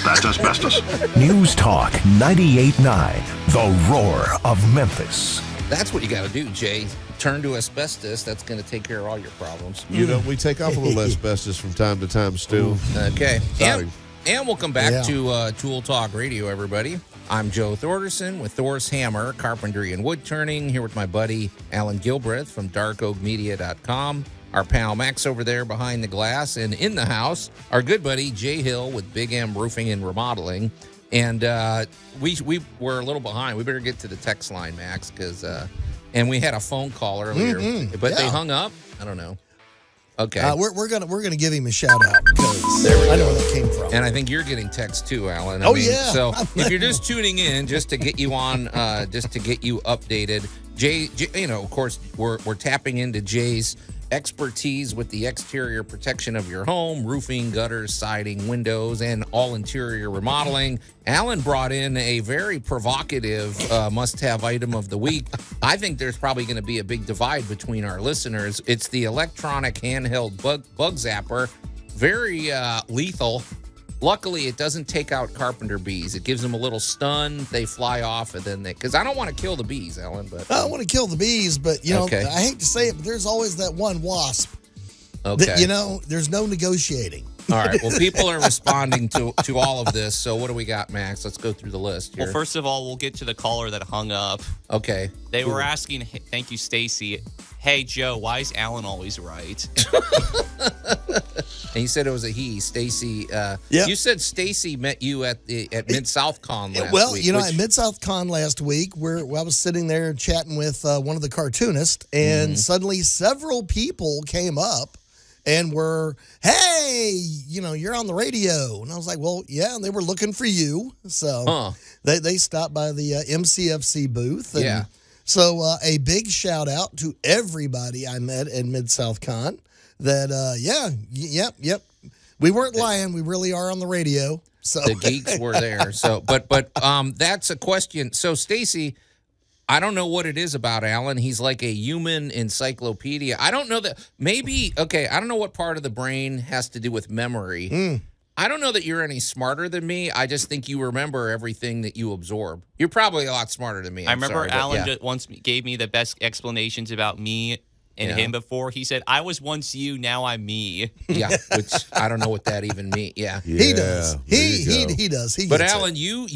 S8: That's asbestos.
S1: News Talk 98.9, the roar of Memphis.
S2: That's what you got to do, Jay. Turn to asbestos. That's going to take care of all your problems.
S6: We take off a little asbestos from time to time still.
S2: Okay.
S6: Sorry.
S2: And welcome back to Tool Talk Radio, everybody. I'm Joe Thorderson with Thor's Hammer, Carpentry and Wood Turning, here with my buddy Allan Gilbreth from darkoakmedia.com. Our pal Max over there behind the glass, and in the house, our good buddy Jay Hill with Big M Roofing and Remodeling. And we were a little behind. We better get to the text line, Max, because and we had a phone call earlier, but they hung up. I don't know. Okay,
S3: we're gonna give him a shout out because I know where that came from.
S2: And I think you're getting text too, Allan.
S3: Yeah.
S2: So if you're just tuning in, just to get you on, just to get you updated, Jay, of course, we're tapping into Jay's expertise with the exterior protection of your home, roofing, gutters, siding, windows, and all interior remodeling. Allan brought in a very provocative must-have item of the week. I think there's probably going to be a big divide between our listeners. It's the electronic handheld bug zapper. Very lethal. Luckily, it doesn't take out carpenter bees. It gives them a little stun. They fly off, and then because I don't want to kill the bees, Allan. But
S3: I don't want to kill the bees, but I hate to say it, but there's always that one wasp.
S2: Okay.
S3: That, there's no negotiating.
S2: All right. Well, people are responding to all of this. So what do we got, Max? Let's go through the list here.
S4: Well, first of all, we'll get to the caller that hung up.
S2: Okay.
S4: They were asking, thank you, Stacy. Hey, Joe, why is Allan always right?
S2: And you said it was a he, Stacy. You said Stacy met you at Mid-South Con last week.
S3: At Mid-South Con last week, I was sitting there chatting with one of the cartoonists, and suddenly several people came up and were, hey, you're on the radio. And I was like, well, yeah, and they were looking for you. So they stopped by the MCFC booth. And so a big shout out to everybody I met at Mid-South Con that, yep. We weren't lying. We really are on the radio. So
S2: the geeks were there. So, but that's a question. So, Stacy, I don't know what it is about Allan. He's like a human encyclopedia. I don't know that I don't know what part of the brain has to do with memory. I don't know that you're any smarter than me. I just think you remember everything that you absorb. You're probably a lot smarter than me.
S4: I remember Allan once gave me the best explanations about me and him before. He said, I was once you, now I'm me.
S2: Yeah, which I don't know what that even means. Yeah.
S3: He does. He does.
S2: But Allan, you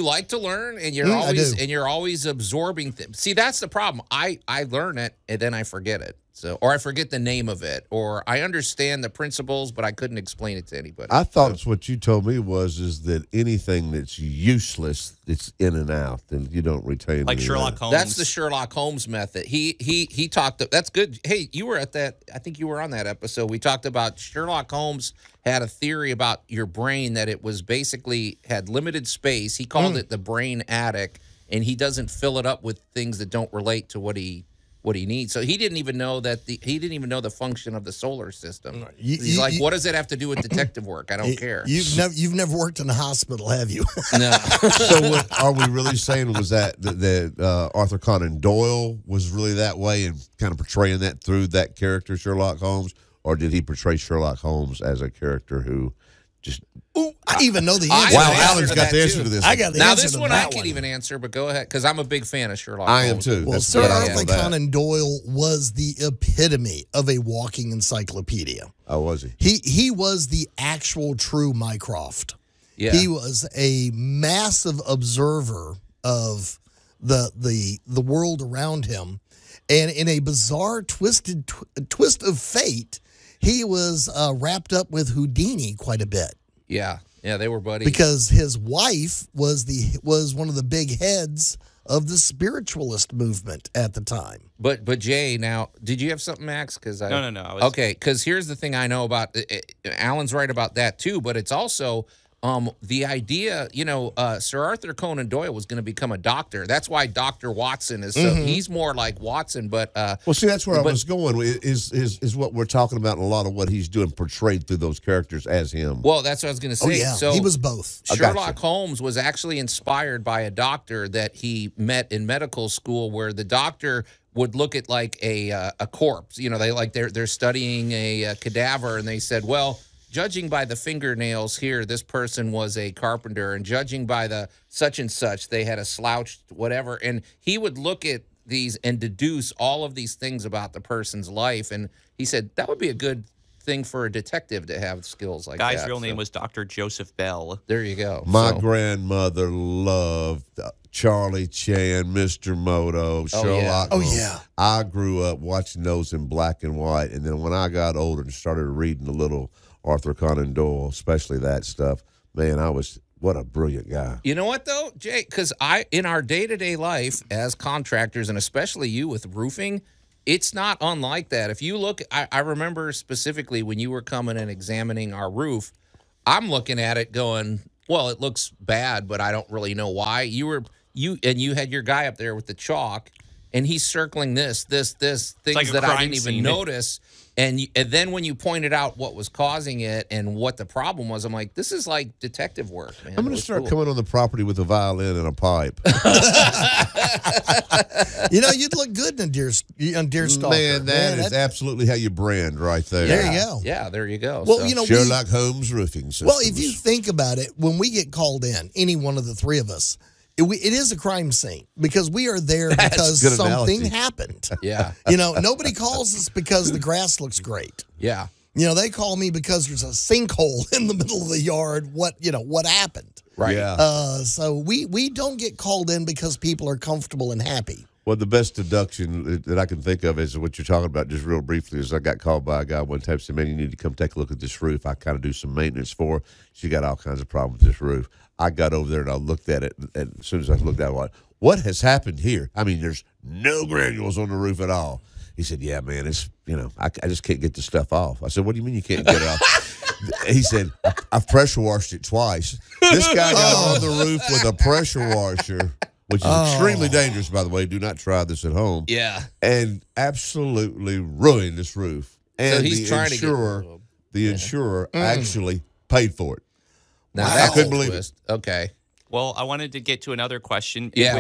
S2: like to learn, and you're always absorbing things. See, that's the problem. I learn it and then I forget it. So, or I forget the name of it, or I understand the principles, but I couldn't explain it to anybody.
S6: I thought it's what you told me is that anything that's useless, it's in and out, and you don't retain.
S4: Like Sherlock Holmes.
S2: That's the Sherlock Holmes method. He talked. That's good. Hey, you were at that. I think you were on that episode. We talked about Sherlock Holmes had a theory about your brain that it was basically had limited space. He called it the brain attic, and he doesn't fill it up with things that don't relate to what he needs. So he didn't even know the function of the solar system. He's like, what does it have to do with detective work? I don't care.
S3: You've never worked in a hospital, have you?
S2: No.
S6: So what are we really saying was that Arthur Conan Doyle was really that way and kind of portraying that through that character, Sherlock Holmes? Or did he portray Sherlock Holmes as a character who just...
S3: I even know the answer.
S6: Wow, Allan's got the answer to this.
S3: I got the
S2: now
S3: answer
S2: this
S3: to
S2: one
S3: that
S2: I can even answer, but go ahead, because I'm a big fan of Sherlock
S6: I
S2: Holmes.
S6: am too.
S3: Well, Sir Arthur Conan Doyle was the epitome of a walking encyclopedia.
S6: Oh, was he?
S3: He was the actual true Mycroft.
S2: Yeah.
S3: He was a massive observer of the world around him, and in a bizarre twist of fate, he was wrapped up with Houdini quite a bit.
S2: Yeah, they were buddies.
S3: Because his wife was one of the big heads of the spiritualist movement at the time.
S2: But Jay, now, did you have something, Max?
S4: No.
S2: Okay, because here's the thing I know about Allan's right about that too, but it's also the idea, Sir Arthur Conan Doyle was going to become a doctor. That's why Dr. Watson is so he's more like Watson, but
S6: well, see, that's where I was going is what we're talking about, and a lot of what he's doing portrayed through those characters as him.
S2: Well, that's what I was going to say.
S3: Oh, yeah.
S2: So
S3: he was both.
S2: Sherlock Holmes was actually inspired by a doctor that he met in medical school, where the doctor would look at like a corpse. They're studying a cadaver, and they said, well, judging by the fingernails here, this person was a carpenter, and judging by the such and such, they had a slouched whatever. And he would look at these and deduce all of these things about the person's life. And he said that would be a good thing for a detective to have skills like that.
S4: Guy's real name was Dr. Joseph Bell.
S2: There you go.
S6: My grandmother loved Charlie Chan, Mr. Moto, Sherlock Holmes.
S3: Oh, yeah.
S6: I grew up watching those in black and white, and then when I got older and started reading a little Arthur Conan Doyle, especially that stuff, man, what a brilliant guy.
S2: You know what, though, Jay? Because in our day-to-day life as contractors, and especially you with roofing, it's not unlike that. If you look, I remember specifically when you were coming and examining our roof, I'm looking at it going, well, it looks bad, but I don't really know why. You had your guy up there with the chalk, and he's circling things
S4: like
S2: that I didn't even notice. And then when you pointed out what was causing it and what the problem was, I'm like, this is like detective work, man.
S6: I'm going to start coming on the property with a violin and a pipe.
S3: You'd look good in a deer stalker.
S6: Man, that is absolutely how you brand right there.
S3: There you go.
S2: Yeah, there you go.
S3: Well,
S6: Sherlock Holmes Roofing Systems.
S3: Well, if you think about it, when we get called in, any one of the three of us, it is a crime scene because we are there because something happened.
S2: Yeah.
S3: Nobody calls us because the grass looks great.
S2: Yeah.
S3: They call me because there's a sinkhole in the middle of the yard. What happened?
S2: Right.
S6: Yeah.
S3: So we don't get called in because people are comfortable and happy.
S6: Well, the best deduction that I can think of is what you're talking about, just real briefly, is I got called by a guy one time, said, man, you need to come take a look at this roof. I kind of do some maintenance for her. She got all kinds of problems with this roof. I got over there and I looked at it, and as soon as I looked at it, I went, what has happened here? I mean, there's no granules on the roof at all. He said, yeah, man, it's, I just can't get the stuff off. I said, what do you mean you can't get it off? He said, I've pressure washed it twice. This guy got on the roof with a pressure washer, which is extremely dangerous, by the way. Do not try this at home.
S2: Yeah.
S6: And absolutely ruined this roof. And
S2: so he's trying
S6: the insurer actually paid for it.
S2: Now,
S6: I couldn't believe it.
S2: Okay.
S4: Well, I wanted to get to another question.
S2: Yeah,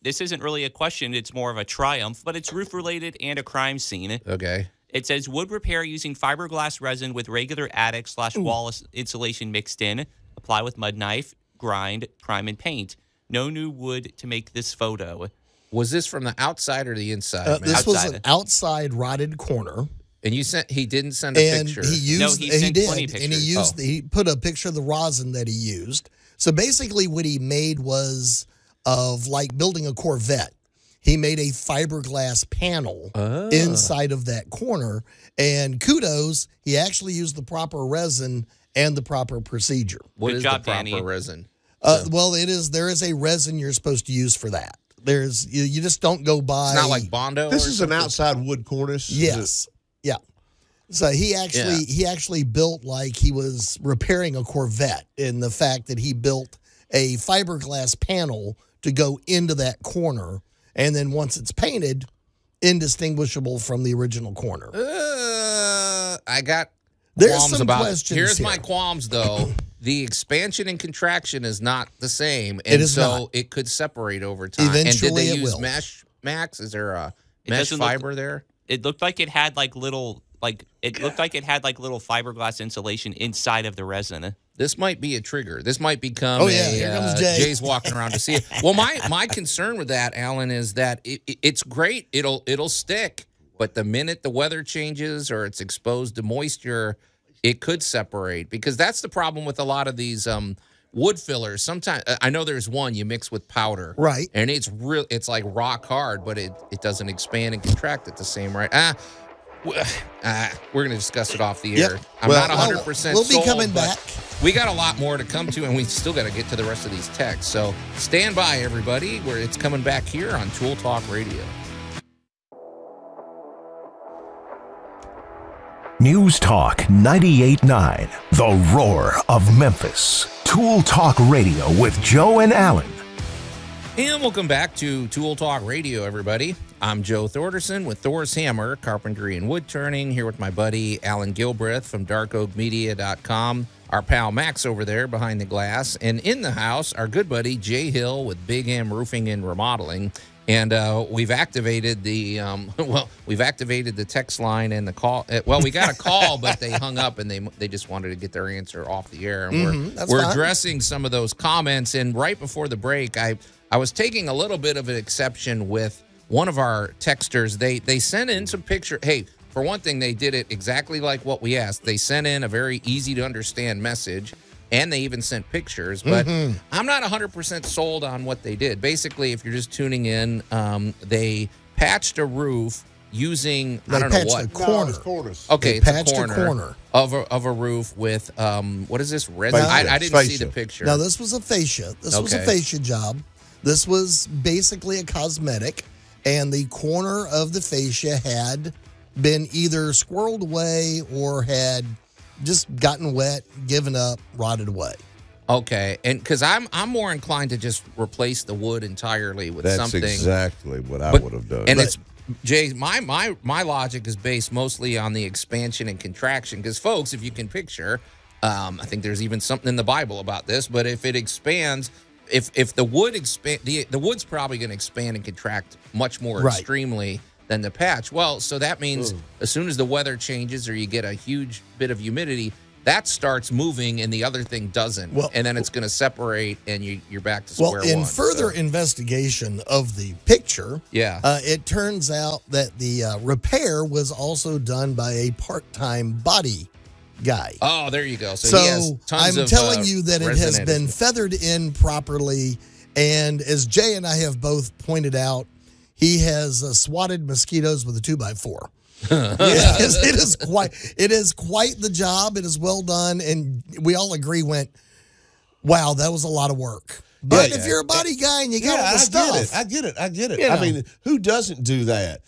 S4: this isn't really a question. It's more of a triumph, but it's roof related and a crime scene.
S2: Okay.
S4: It says wood repair using fiberglass resin with regular attic/wall insulation mixed in. Apply with mud knife, grind, prime, and paint. No new wood to make this photo.
S2: Was this from the outside or the inside?
S3: This was an outside rotted corner.
S2: And he didn't send a picture.
S3: He put a picture of the rosin that he used. So basically what he made was of like building a Corvette. He made a fiberglass panel inside of that corner. And kudos, he actually used the proper resin and the proper procedure.
S2: What is
S4: job,
S2: the proper
S4: Danny.
S2: resin?
S3: Well, there is a resin you're supposed to use for that. You just don't go by.
S2: It's not like Bondo.
S6: This is an outside wood cornice.
S3: Yes. Yeah. So he actually built like he was repairing a Corvette, in the fact that he built a fiberglass panel to go into that corner, and then once it's painted, indistinguishable from the original corner.
S2: I got
S3: There's
S2: qualms
S3: some
S2: about
S3: questions
S2: it. Here's
S3: here.
S2: my qualms, though. The expansion and contraction is not the same,
S3: It
S2: and
S3: is
S2: so
S3: not.
S2: it could separate over time.
S3: Eventually
S2: and did they
S3: it
S2: use
S3: will.
S2: mesh, Max? Is there a mesh fiber there?
S4: It looked like it had like little fiberglass insulation inside of the resin.
S2: This might be a trigger. This might become
S3: here comes Jay.
S2: Jay's walking around to see it. Well, my concern with that, Allan, is that it's great. It'll stick, but the minute the weather changes or it's exposed to moisture, it could separate, because that's the problem with a lot of these wood fillers. Sometimes I know there's one you mix with powder,
S3: Right.
S2: and it's like rock hard, but it doesn't expand and contract at the same rate. We're going to discuss it off the air.
S3: Yep.
S2: I'm not 100%
S3: We'll be
S2: sold,
S3: coming
S2: but
S3: back.
S2: we got a lot more to come to, and we still got to get to the rest of these texts. So stand by, everybody, where it's coming back here on Tool Talk Radio.
S1: News Talk 98.9, The Roar of Memphis. Tool Talk Radio with Joe and Allan.
S2: And welcome back to Tool Talk Radio, everybody. I'm Joe Thorderson with Thor's Hammer, Carpentry and Wood Turning, here with my buddy Allan Gilbreth from darkoakmedia.com, our pal Max over there behind the glass, and in the house, our good buddy Jay Hill with Big M Roofing and Remodeling. And we've activated the the text line and the call. Well, we got a call, but they hung up, and they just wanted to get their answer off the air. And we're addressing some of those comments. And right before the break, I was taking a little bit of an exception with one of our texters. They sent in some picture. Hey, for one thing, they did it exactly like what we asked. They sent in a very easy to understand message, and they even sent pictures, but I'm not 100% sold on what they did. Basically, if you're just tuning in, they patched a roof using, I don't know what.
S3: Corners.
S2: Okay,
S3: They
S2: it's
S3: patched
S2: a
S3: a
S2: corner of a roof with, what is this, resin?
S6: Fascia.
S2: I didn't see the picture.
S3: Now, this was a fascia. This was a fascia job. This was basically a cosmetic, and the corner of the fascia had been either squirreled away or had just gotten wet, given up, rotted away.
S2: Okay, and because I'm more inclined to just replace the wood entirely with something.
S6: That's exactly what I would have done.
S2: And it's Jay, my logic is based mostly on the expansion and contraction. Because folks, if you can picture, I think there's even something in the Bible about this. But if it expands, if the wood the wood's probably going to expand and contract much more extremely than the patch. Well, so that means as soon as the weather changes or you get a huge bit of humidity, that starts moving and the other thing doesn't.
S3: Well,
S2: and then it's going to separate and you're back to square
S3: Well, in
S2: one.
S3: further investigation of the picture,
S2: Yeah.
S3: It turns out that the repair was also done by a part-time body guy.
S2: Oh, there you go. So he has tons
S3: I'm
S2: of,
S3: telling you that it has
S2: resonated.
S3: been feathered in properly, and as Jay and I have both pointed out, he has swatted mosquitoes with a 2x4. It is quite the job. It is well done, and we all agree wow, that was a lot of work. But if you're a body guy and you got all the stuff,
S6: I get it.
S3: You know.
S6: I mean, who doesn't do that?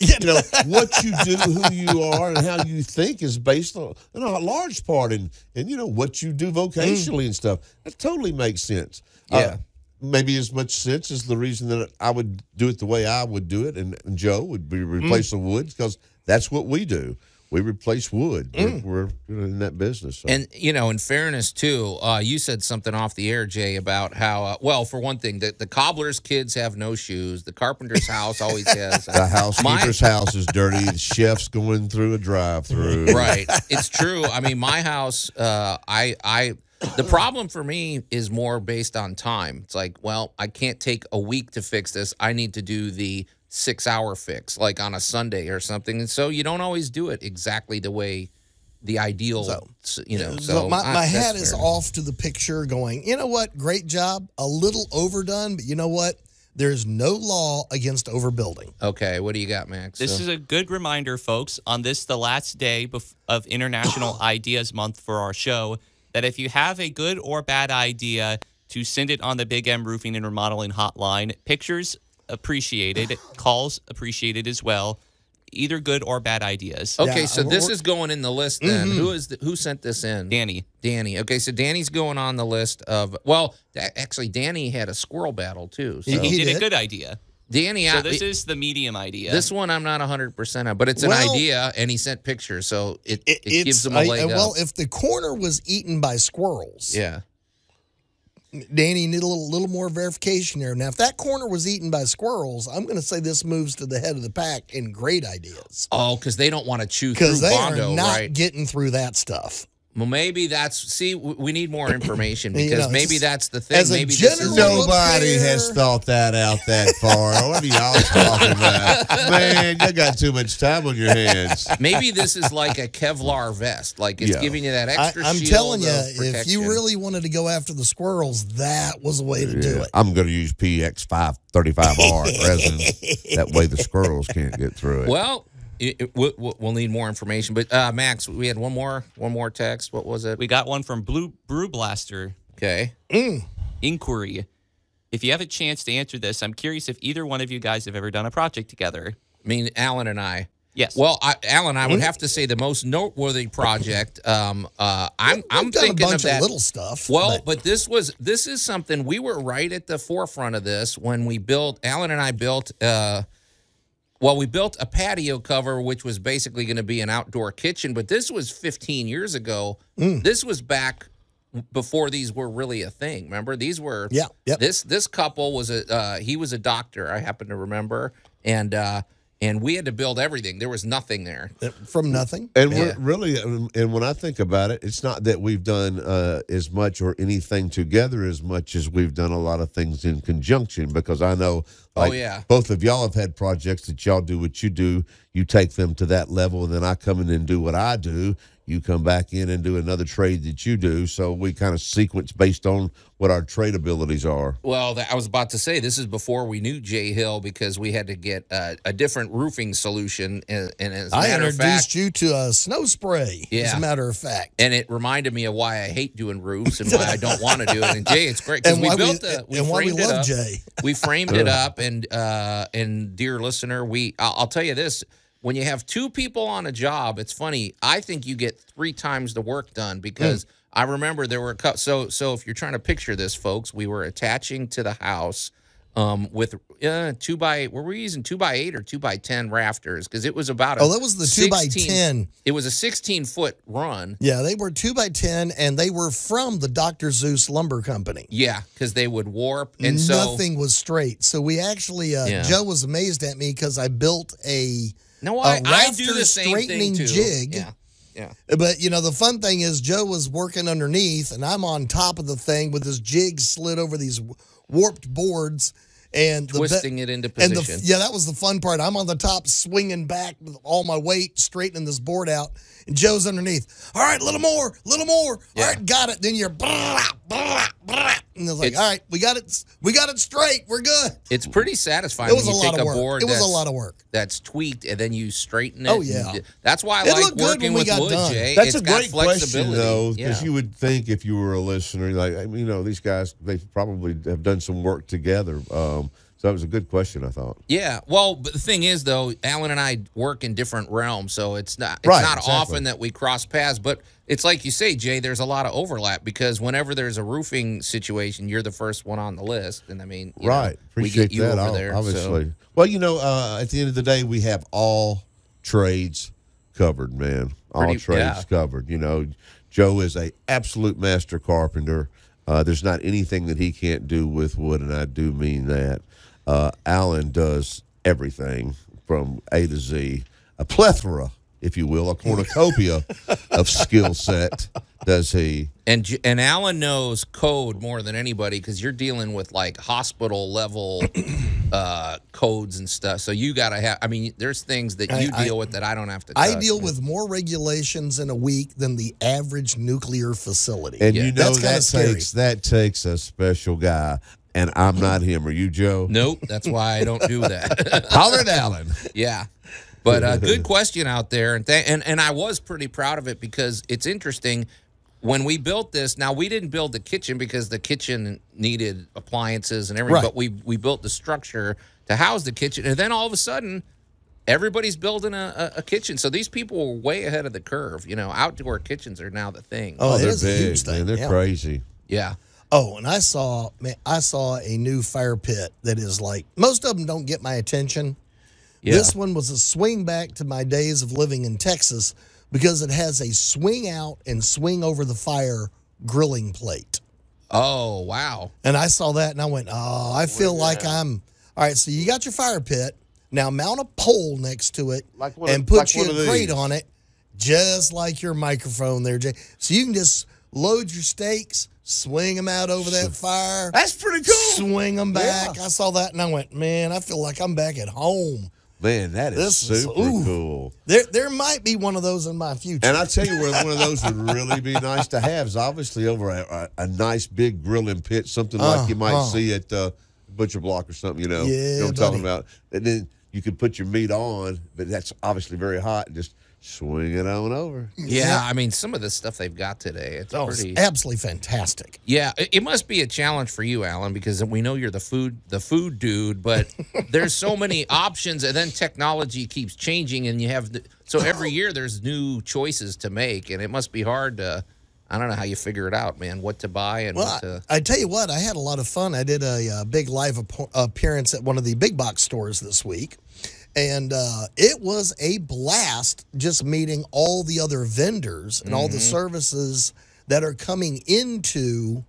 S6: What you do, who you are, and how you think is based on a large part in what you do vocationally and stuff. That totally makes sense.
S2: Yeah.
S6: Maybe as much sense as the reason that I would do it the way I would do it, and Joe would be replace the wood, because that's what we do. We replace wood. We're in that business. So.
S2: And, in fairness, too, you said something off the air, Jay, about how, for one thing, the cobbler's kids have no shoes. The carpenter's house always has.
S6: The housekeeper's house is dirty. The chef's going through a drive-through.
S2: Right. It's true. I mean, my house, the problem for me is more based on time. It's like, well, I can't take a week to fix this. I need to do the 6-hour fix, like on a Sunday or something. And so you don't always do it exactly the way the ideal,
S3: So my hat is off to the picture going, you know what? Great job. A little overdone, but you know what? There's no law against overbuilding.
S2: Okay, what do you got, Max?
S4: This is a good reminder, folks, on the last day of International Ideas Month for our show, that if you have a good or bad idea, to send it on the Big M Roofing and Remodeling hotline. Pictures appreciated, calls appreciated as well. Either good or bad ideas.
S2: Okay, so this is going in the list then. Who sent this in?
S4: Danny.
S2: Okay, so Danny's going on the list of, actually, Danny had a squirrel battle too. So.
S4: He did a good idea.
S2: Danny,
S4: so this is the medium idea.
S2: This one I'm not 100% on, but it's an idea, and he sent pictures, so it gives him a leg up.
S3: Well, if the corner was eaten by squirrels, Danny need a little more verification there. Now, if that corner was eaten by squirrels, I'm going to say this moves to the head of the pack in great ideas.
S2: Oh, because they don't want to chew through
S3: Because they
S2: Bondo,
S3: are not
S2: right?
S3: getting through that stuff.
S2: Well, maybe we need more information, because maybe that's the thing. Maybe
S6: nobody has thought that out that far. What are y'all talking about? Man, you got too much time on your hands.
S2: Maybe this is like a Kevlar vest. Like it's giving you that extra
S3: I'm
S2: shield
S3: telling you,
S2: of protection.
S3: if you really wanted to go after the squirrels, that was the way to do it.
S6: I'm going to use PX535R resin. That way the squirrels can't get through it.
S2: Well, we'll need more information. But Max, we had one more text. What was it?
S4: We got one from Brew Blaster.
S2: Okay.
S4: Inquiry. If you have a chance to answer this, I'm curious if either one of you guys have ever done a project together.
S2: I mean, Allan and I.
S4: Yes.
S2: Well, Allan, I would have to say the most noteworthy project. I'm thinking
S3: of
S2: that
S3: of little stuff.
S2: Well, but this is something we were right at the forefront of this when we built. Allan and I built. We built a patio cover, which was basically going to be an outdoor kitchen. But this was 15 years ago. This was back before these were really a thing. Remember, these were.
S3: Yeah. Yep.
S2: This couple was he was a doctor. I happen to remember, and we had to build everything. There was nothing there.
S3: From nothing.
S6: And we're really, and when I think about it, it's not that we've done as much or anything together as much as we've done a lot of things in conjunction, because I know both of y'all have had projects that y'all do what you do. You take them to that level, and then I come in and do what I do. You come back in and do another trade that you do. So we kind of sequence based on what our trade abilities are.
S2: Well, I was about to say, this is before we knew Jay Hill, because we had to get a different roofing solution. And as a matter of fact,
S3: I introduced you to a snow spray, as a matter of fact.
S2: And it reminded me of why I hate doing roofs and why I don't want to do it. And Jay, it's great, because we love
S3: Jay.
S2: We framed it up, and dear listener, I'll tell you this. When you have two people on a job, it's funny. I think you get 3 times the work done, because I remember there were a couple. So if you're trying to picture this, folks, we were attaching to the house with 2x. Were we using 2x8 or 2x10 rafters? Because it was about
S3: that was the 2x10.
S2: It was a 16-foot run.
S3: Yeah, they were 2x10, and they were from the Dr. Zeus Lumber Company.
S2: Yeah, because they would warp, and
S3: nothing was straight. So we actually, Joe was amazed at me because I built a.
S2: No, I do the same
S3: straightening
S2: thing too.
S3: Jig.
S2: Yeah. Yeah.
S3: But, the fun thing is Joe was working underneath, and I'm on top of the thing with his jig slid over these warped boards. And
S2: twisting it into position.
S3: That was the fun part. I'm on the top swinging back with all my weight, straightening this board out. And Joe's underneath. All right, a little more. Yeah. All right, got it. Then you're blah, blah, blah. And it's like, all right, we got it straight. We're good.
S2: It's pretty satisfying.
S3: It was
S2: when you
S3: a lot
S2: take
S3: of work.
S2: Board
S3: it was a lot of work.
S2: That's tweaked, and then you straight
S3: Oh, yeah.
S2: That's why I
S3: It
S2: like
S3: looked good
S2: working
S3: when we
S2: with
S3: got
S2: wood,
S3: done.
S2: Jay.
S6: That's
S2: It's
S6: a
S2: got
S6: great question,
S2: flexibility.
S6: though, because you would think if you were a listener, these guys, they probably have done some work together. So that was a good question, I thought.
S2: Yeah. Well, but the thing is, though, Allan and I work in different realms, so it's not
S6: Exactly.
S2: often that we cross paths. But it's like you say, Jay, there's a lot of overlap because whenever there's a roofing situation, you're the first one on the list. And I mean,
S6: right.
S2: we get
S6: Appreciate
S2: you
S6: that,
S2: over there.
S6: obviously.
S2: So.
S6: Well, at the end of the day, we have all trades covered, man. All trades covered. Joe is a absolute master carpenter. There's not anything that he can't do with wood, and I do mean that. Allan does everything from A to Z, a plethora, if you will, a cornucopia of skill set, does he.
S2: And Allan knows code more than anybody because you're dealing with like hospital level codes and stuff. So you got to have, there's things that you deal with that I don't have to touch.
S3: I deal with more regulations in a week than the average nuclear facility.
S6: And that takes a special guy. And I'm not him. Are you, Joe?
S2: Nope. That's why I don't do that.
S6: Holler at Allan.
S2: Yeah. But good question out there. And I was pretty proud of it because it's interesting. When we built this, now we didn't build the kitchen because the kitchen needed appliances and everything, but we built the structure to house the kitchen. And then all of a sudden, everybody's building a kitchen. So these people were way ahead of the curve. Outdoor kitchens are now the thing.
S3: Oh,
S6: they're
S3: a huge
S6: big,
S3: thing.
S6: Man. They're crazy.
S2: Yeah.
S3: Oh, and I saw a new fire pit that is like, most of them don't get my attention. Yeah. This one was a swing back to my days of living in Texas because it has a swing out and swing over the fire grilling plate.
S2: Oh, wow.
S3: And I saw that and I went, oh, I feel like I'm, all right, so you got your fire pit. Now mount a pole next to it and put you a grate on it, just like your microphone there, Jay. So you can just load your steaks, swing them out over that fire.
S6: That's pretty cool.
S3: Swing them back. Yeah. I saw that and I went, man, I feel like I'm back at home.
S6: Man, that is super cool.
S3: There might be one of those in my future.
S6: And I tell you where one of those would really be nice to have is obviously over a nice big grilling pit, something like you might see at Butcher Block or something,
S3: Yeah,
S6: you know what I'm talking about. And then you could put your meat on, but that's obviously very hot, and just swing it on over.
S2: Yeah, some of the stuff they've got today, it's pretty
S3: absolutely fantastic.
S2: Yeah, it must be a challenge for you, Allan, because we know you're the food dude, but there's so many options, and then technology keeps changing, and you have so every year there's new choices to make, and it must be hard to. I don't know how you figure it out, man. What to buy and what to.
S3: I tell you what, I had a lot of fun. I did a big live appearance at one of the big box stores this week. And it was a blast just meeting all the other vendors and all the services that are coming into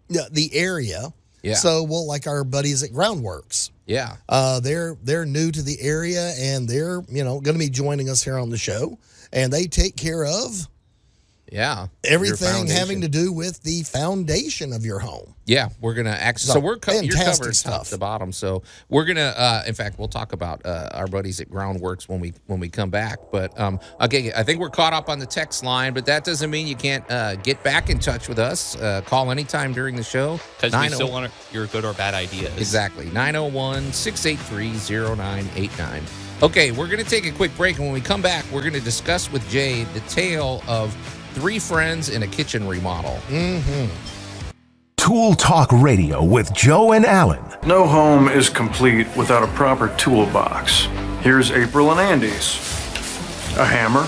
S3: the area.
S2: Yeah.
S3: So, like our buddies at Groundworks.
S2: Yeah.
S3: They're new to the area and they're, going to be joining us here on the show. And they take care of everything having to do with the foundation of your home.
S2: Yeah, we're going to access. So you're covered
S3: stuff.
S2: top to bottom. So we're going to, in fact, we'll talk about our buddies at Groundworks when we come back. But, okay, I think we're caught up on the text line, but that doesn't mean you can't get back in touch with us. Call anytime during the show.
S4: Because we still want your good or bad ideas.
S2: Exactly. 901-683-0989. Okay, we're going to take a quick break, and when we come back, we're going to discuss with Jay the tale of 3 friends in a kitchen remodel.
S1: Tool Talk Radio with Joe and Allan.
S5: No home is complete without a proper toolbox. Here's April and Andy's. A hammer,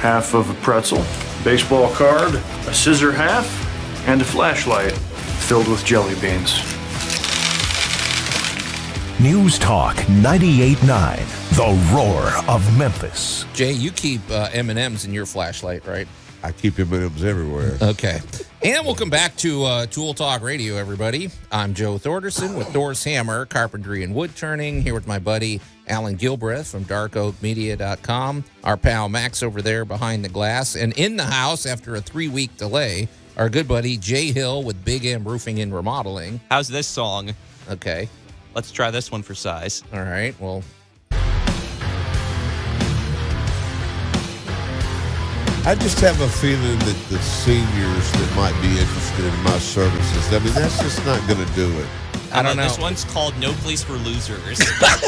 S5: half of a pretzel, baseball card, a scissor half, and a flashlight filled with jelly beans.
S1: News Talk 98.9, the roar of Memphis.
S2: Jay, you keep M&Ms in your flashlight, right?
S6: I keep M&Ms everywhere.
S2: Okay. And welcome back to Tool Talk Radio, everybody. I'm Joe Thorderson with Thor's Hammer, Carpentry and Wood Turning, here with my buddy Allan Gilbreth from darkoakmedia.com, our pal Max over there behind the glass, and in the house after a 3-week delay, our good buddy Jay Hill with Big M Roofing and Remodeling.
S4: How's this song?
S2: Okay.
S4: Let's try this one for size.
S2: All right. Well,
S6: I just have a feeling that the seniors that might be interested in my services, I mean, that's just not going to do it.
S2: I don't know.
S4: This one's called No Place for Losers.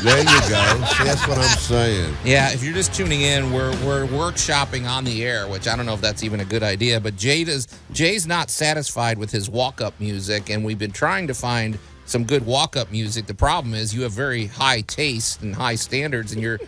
S6: There you go. See, that's what I'm saying.
S2: yeah, if you're just tuning in, we're workshopping on the air, which I don't know if that's even a good idea, but Jay's not satisfied with his walk-up music, and we've been trying to find some good walk-up music. The problem is you have very high taste and high standards, and you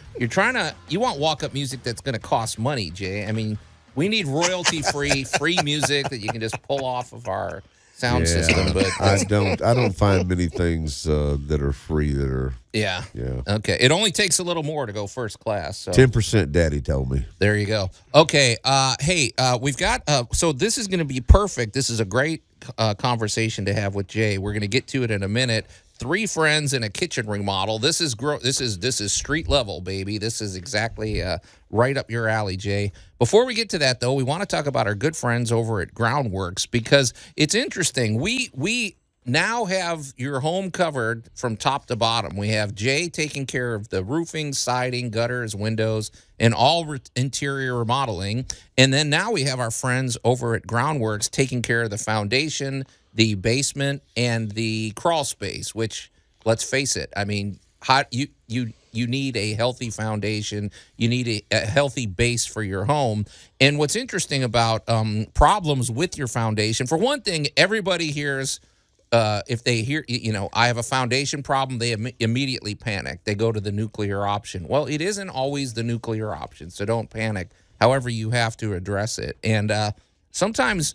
S2: want walk-up music that's going to cost money, Jay. I mean, we need royalty-free, free music that you can just pull off of our sound system. But
S6: I don't find many things that are free that are.
S2: Yeah.
S6: Yeah.
S2: Okay. It only takes a little more to go first class. So
S6: 10%, Daddy told me.
S2: there you go. Okay. Hey, we've got. So this is going to be perfect. This is a great conversation to have with Jay. We're going to get to it in a minute. 3 friends in a kitchen remodel. This is street level, baby. This is exactly right up your alley, Jay. Before we get to that, though, we want to talk about our good friends over at Groundworks, because it's interesting. We now have your home covered from top to bottom. We have Jay taking care of the roofing, siding, gutters, windows, and all interior remodeling. And then now we have our friends over at Groundworks taking care of the foundation, the basement, and the crawl space, which, let's face it, I mean, you need a healthy foundation. You need a healthy base for your home. And what's interesting about problems with your foundation, for one thing, everybody hears, if they hear, I have a foundation problem, they immediately panic. They go to the nuclear option. Well, it isn't always the nuclear option, so don't panic. However, you have to address it. And sometimes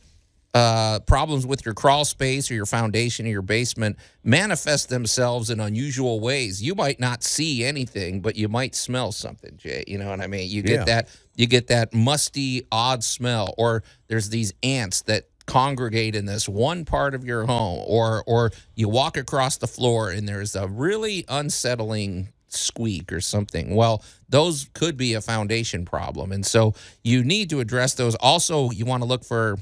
S2: problems with your crawl space or your foundation or your basement manifest themselves in unusual ways. You might not see anything, but you might smell something, Jay. You know what I mean? You get that musty, odd smell, or there's these ants that congregate in this one part of your home, or you walk across the floor and there's a really unsettling squeak or something. Well, those could be a foundation problem, and so you need to address those. Also, you want to look for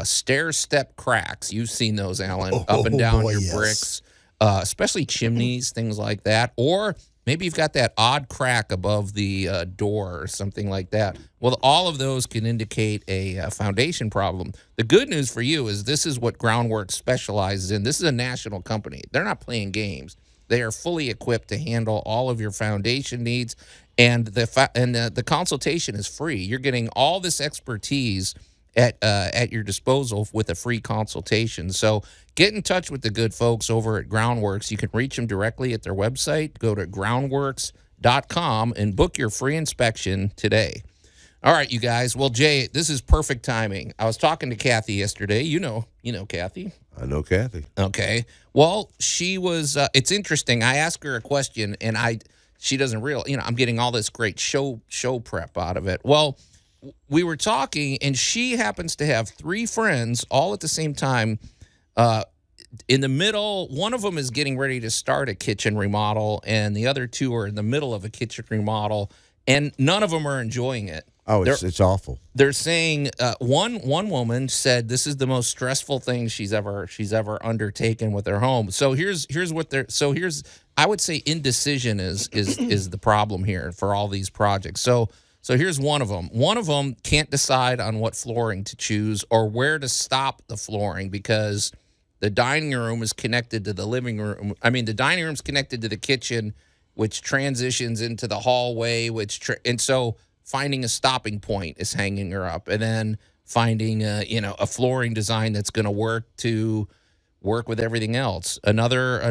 S2: stair step cracks. You've seen those, Allan, up and down your bricks, especially chimneys, things like that. Or maybe you've got that odd crack above the door or something like that. Well, all of those can indicate a foundation problem. The good news for you is this is what Groundworks specializes in. This is a national company. They're not playing games. They are fully equipped to handle all of your foundation needs, and the consultation is free. You're getting all this expertise at your disposal with a free consultation. So get in touch with the good folks over at Groundworks. You can reach them directly at their website. Go to groundworks.com and book your free inspection today. All right, you guys. Well, Jay, this is perfect timing. I was talking to Kathy yesterday. You know Kathy.
S6: I know Kathy.
S2: Okay. Well, she was. It's interesting. I asked her a question, and she doesn't realize. I'm getting all this great show prep out of it. Well, we were talking, and she happens to have 3 friends all at the same time. In the middle, one of them is getting ready to start a kitchen remodel, and the other 2 are in the middle of a kitchen remodel, and none of them are enjoying it.
S6: Oh, it's awful. They're
S2: saying one woman said this is the most stressful thing she's ever undertaken with her home. So here's I would say indecision is the problem here for all these projects. So here's one of them. One of them can't decide on what flooring to choose or where to stop the flooring because the dining room is connected to the living room. I mean, the dining room's connected to the kitchen, which transitions into the hallway, and so finding a stopping point is hanging her up, and then finding a flooring design that's going to work with everything else. Another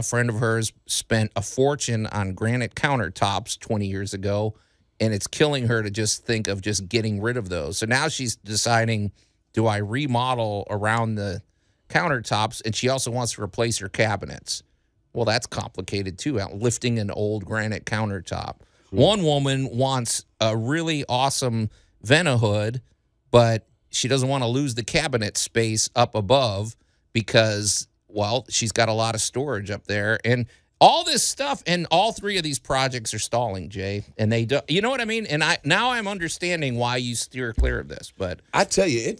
S2: friend of hers spent a fortune on granite countertops 20 years ago, and it's killing her to just think of just getting rid of those. So now she's deciding, do I remodel around the countertops? And she also wants to replace her cabinets. Well, that's complicated too, lifting an old granite countertop. One woman wants a really awesome Vena hood, but she doesn't want to lose the cabinet space up above because, well, she's got a lot of storage up there. And all this stuff, and all three of these projects are stalling, Jay. And they do, you know what I mean? And now I'm understanding why you steer clear of this. But
S6: I tell you,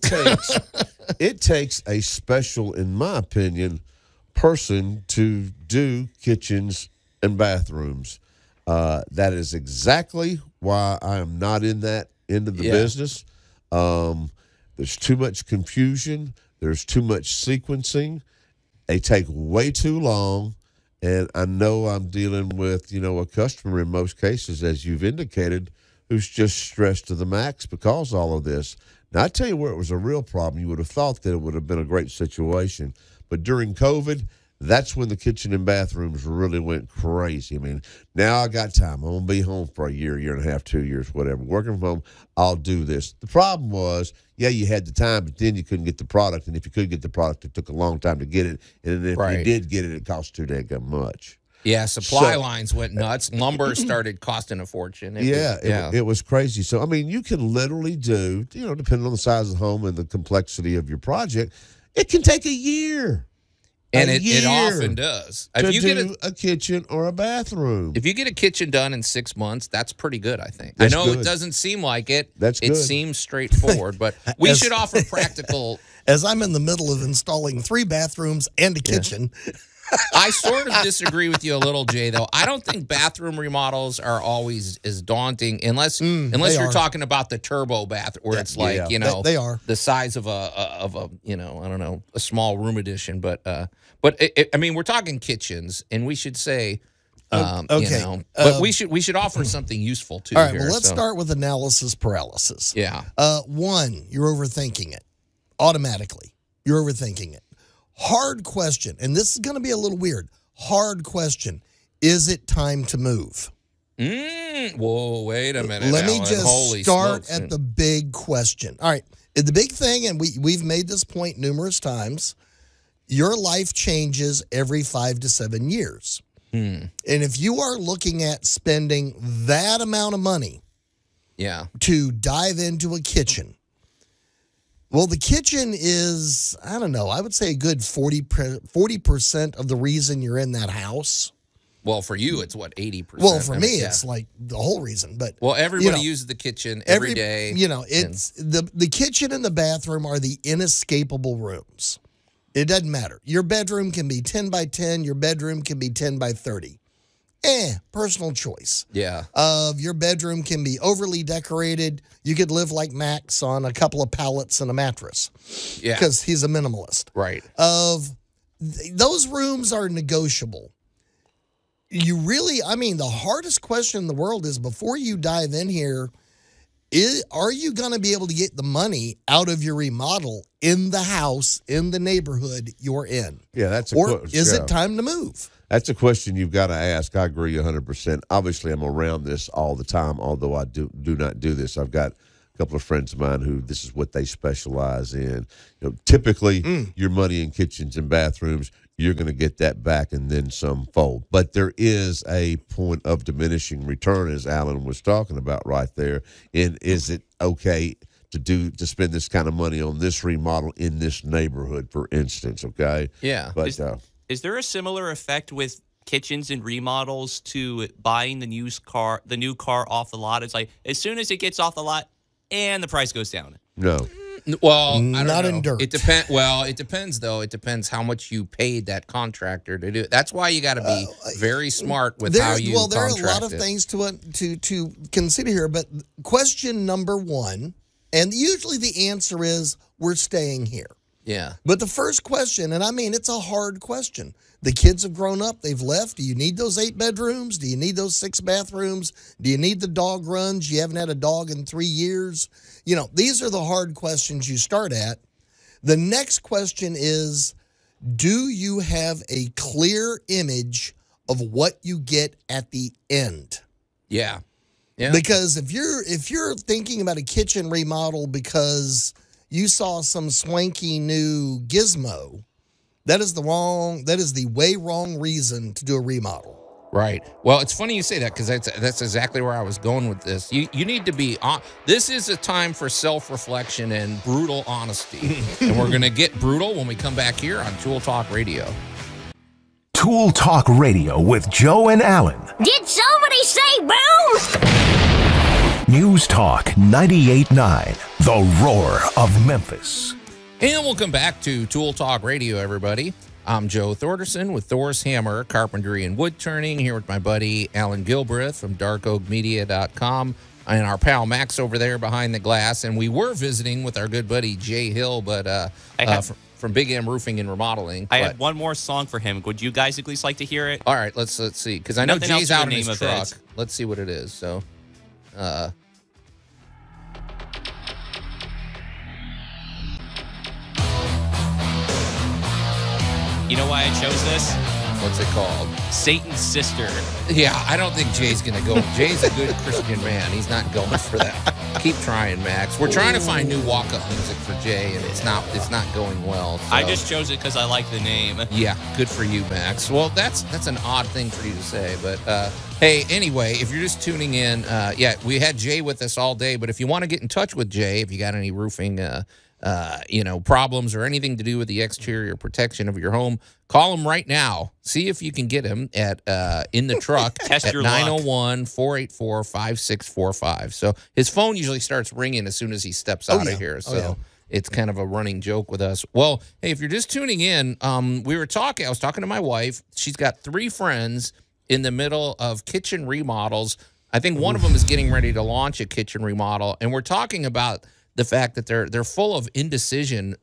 S6: it takes a special, in my opinion, person to do kitchens and bathrooms. That is exactly why I am not in that end of the business. There's too much confusion. There's too much sequencing. They take way too long. And I know I'm dealing with, a customer in most cases, as you've indicated, who's just stressed to the max because of all of this. Now, I tell you where it was a real problem. You would have thought that it would have been a great situation. But during COVID, that's when the kitchen and bathrooms really went crazy. I mean, now I got time. I'm going to be home for a year and a half, 2 years, whatever. Working from home, I'll do this. The problem was, you had the time, but then you couldn't get the product. And if you could get the product, it took a long time to get it. And then if you did get it, it cost too dang much.
S2: Yeah, supply lines went nuts. Lumber started costing a fortune.
S6: It was crazy. So, I mean, you can literally do, depending on the size of the home and the complexity of your project, it can take a year.
S2: And it often does.
S6: If you get a kitchen or a bathroom.
S2: If you get a kitchen done in 6 months, that's pretty good, I think.
S6: That's
S2: I know
S6: good.
S2: it doesn't seem like it.
S6: That's good.
S2: It seems straightforward, but we should offer practical.
S3: As I'm in the middle of installing 3 bathrooms and a kitchen.
S2: I sort of disagree with you a little, Jay, though. I don't think bathroom remodels are always as daunting unless you're talking about the turbo bath where it's like,
S3: they are
S2: the size of a I don't know, a small room addition. But I mean, we're talking kitchens, and we should say, but we should offer something useful too.
S3: All right,
S2: here,
S3: well, let's start with analysis paralysis.
S2: Yeah.
S3: 1, you're overthinking it automatically. You're overthinking it. Hard question, and this is going to be a little weird. Hard question: is it time to move?
S2: Whoa, wait a minute.
S3: Let me
S2: Allan.
S3: just
S2: Holy
S3: start
S2: smokes.
S3: at the big question. All right, the big thing, and we've made this point numerous times. Your life changes every 5 to 7 years, and if you are looking at spending that amount of money, to dive into a kitchen. Well, the kitchen is, I don't know, I would say a good 40% of the reason you're in that house.
S2: Well, for you, it's what, 80%?
S3: Well, for me, it's like the whole reason. But
S2: well, everybody uses the kitchen every day.
S3: It's the kitchen and the bathroom are the inescapable rooms. It doesn't matter. Your bedroom can be 10 by 10. Your bedroom can be 10 by 30. Personal choice.
S2: Yeah.
S3: Your bedroom can be overly decorated. You could live like Max on a couple of pallets and a mattress.
S2: Yeah.
S3: Because he's a minimalist.
S2: Right.
S3: Those rooms are negotiable. The hardest question in the world is, before you dive in here, are you going to be able to get the money out of your remodel in the house, in the neighborhood you're in?
S6: Yeah, that's
S3: Or is it time to move?
S6: That's a question you've got to ask. I agree 100%. Obviously, I'm around this all the time, although I do not do this. I've got a couple of friends of mine who this is what they specialize in. Typically, your money in kitchens and bathrooms, you're going to get that back and then some fold. But there is a point of diminishing return, as Allan was talking about right there. And is it okay to spend this kind of money on this remodel in this neighborhood, for instance? Okay.
S2: Yeah.
S6: But
S4: is there a similar effect with kitchens and remodels to buying the new car off the lot? It's like as soon as it gets off the lot, and the price goes down.
S6: No.
S2: Well, I don't
S3: Not
S2: know.
S3: in dirt.
S2: It depends. Well, it depends though. It depends how much you paid that contractor to do it. That's why you got to be very smart with how you contract.
S3: There are a lot of things to consider here, but question number 1, and usually the answer is we're staying here.
S2: Yeah.
S3: But the first question, and I mean, it's a hard question. The kids have grown up. They've left. Do you need those 8 bedrooms? Do you need those 6 bathrooms? Do you need the dog runs? You haven't had a dog in 3 years. These are the hard questions you start at. The next question is, do you have a clear image of what you get at the end?
S2: Yeah. Yeah.
S3: Because if you're thinking about a kitchen remodel because you saw some swanky new gizmo, that is the way wrong reason to do a remodel.
S2: Right. Well, it's funny you say that because that's exactly where I was going with this. You need to be on. This is a time for self-reflection and brutal honesty. And we're going to get brutal when we come back here on Tool Talk Radio.
S1: Tool Talk Radio with Joe and Allan.
S9: Did somebody say boom?
S1: News Talk 98.9, the roar of Memphis.
S2: And welcome back to Tool Talk Radio, everybody. I'm Joe Thorderson with Thor's Hammer, Carpentry and Wood Turning, here with my buddy Allan Gilbreth from darkoakmedia.com and our pal Max over there behind the glass. And we were visiting with our good buddy Jay Hill, but from Big M Roofing and Remodeling.
S4: I had one more song for him. Would you guys at least like to hear it?
S2: All right, let's see, because I know
S4: Nothing
S2: Jay's
S4: else
S2: out
S4: in
S2: in
S4: the
S2: his
S4: name of
S2: truck.
S4: it.
S2: Let's see what it is. So,
S4: You know why I chose this?
S2: what's it called?
S4: Satan's Sister.
S2: Yeah, I don't think Jay's going to go. Jay's a good Christian man. He's not going for that. Keep trying, Max. We're trying to find new walk-up music for Jay, and it's not going well. So.
S4: I just chose it because I like the name.
S2: Yeah, good for you, Max. Well, that's an odd thing for you to say, but hey, anyway, if you're just tuning in, we had Jay with us all day, but if you want to get in touch with Jay, if you got any roofing problems or anything to do with the exterior protection of your home, call him right now. See if you can get him at in the truck
S4: Test
S2: at
S4: your luck.
S2: 901-484-5645. So his phone usually starts ringing as soon as he steps out of here. So it's kind of a running joke with us. Well, hey, if you're just tuning in, I was talking to my wife. She's got 3 friends in the middle of kitchen remodels. I think one of them is getting ready to launch a kitchen remodel, and we're talking about the fact that they're full of indecision.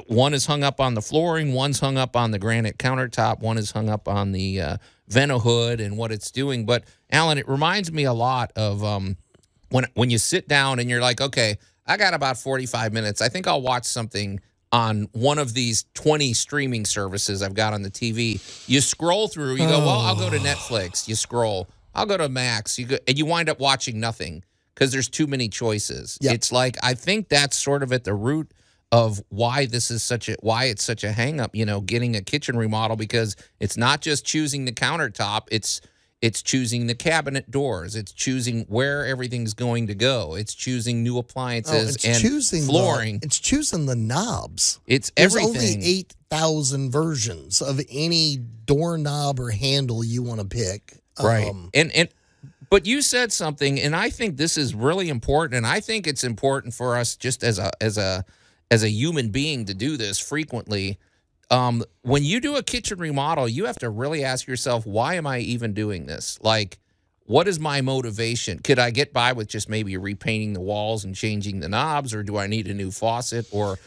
S2: One is hung up on the flooring, one's hung up on the granite countertop, one is hung up on the Veno hood and what it's doing. But Allan, it reminds me a lot of when you sit down and you're like, okay, I got about 45 minutes. I think I'll watch something on one of these 20 streaming services I've got on the TV. You scroll through, you go, well, I'll go to Netflix. You scroll, I'll go to Max. You go, and you wind up watching nothing because there's too many choices. Yep. It's like, I think that's sort of at the root of why this is why it's such a hang up, getting a kitchen remodel, because it's not just choosing the countertop, it's choosing the cabinet doors, it's choosing where everything's going to go, it's choosing new appliances and flooring.
S3: It's choosing the knobs.
S2: It's everything.
S3: There's only 8,000 versions of any doorknob or handle you want to pick.
S2: Right. But you said something, and I think this is really important, and I think it's important for us just as a human being to do this frequently. When you do a kitchen remodel, you have to really ask yourself, why am I even doing this? Like, what is my motivation? Could I get by with just maybe repainting the walls and changing the knobs, or do I need a new faucet? But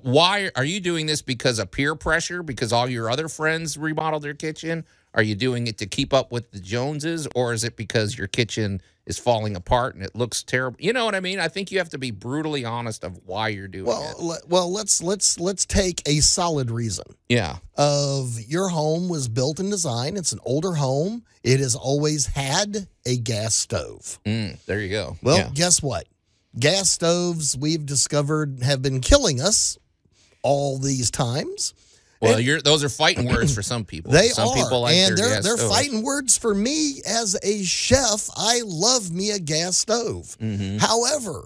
S2: why are you doing this? Because of peer pressure? Because all your other friends remodeled their kitchen? Are you doing it to keep up with the Joneses, or is it because your kitchen is falling apart and it looks terrible? You know what I mean? I think you have to be brutally honest of why you're doing it.
S3: Well, let's take a solid reason.
S2: Yeah.
S3: Of your home was built and designed. It's an older home. It has always had a gas stove.
S2: There you go.
S3: Well, guess what? Gas stoves, we've discovered, have been killing us all these times.
S2: Well, those are fighting words for some people. Some people like
S3: and
S2: their
S3: they're
S2: gas
S3: fighting words for me as a chef. I love me a gas stove.
S2: Mm-hmm.
S3: However,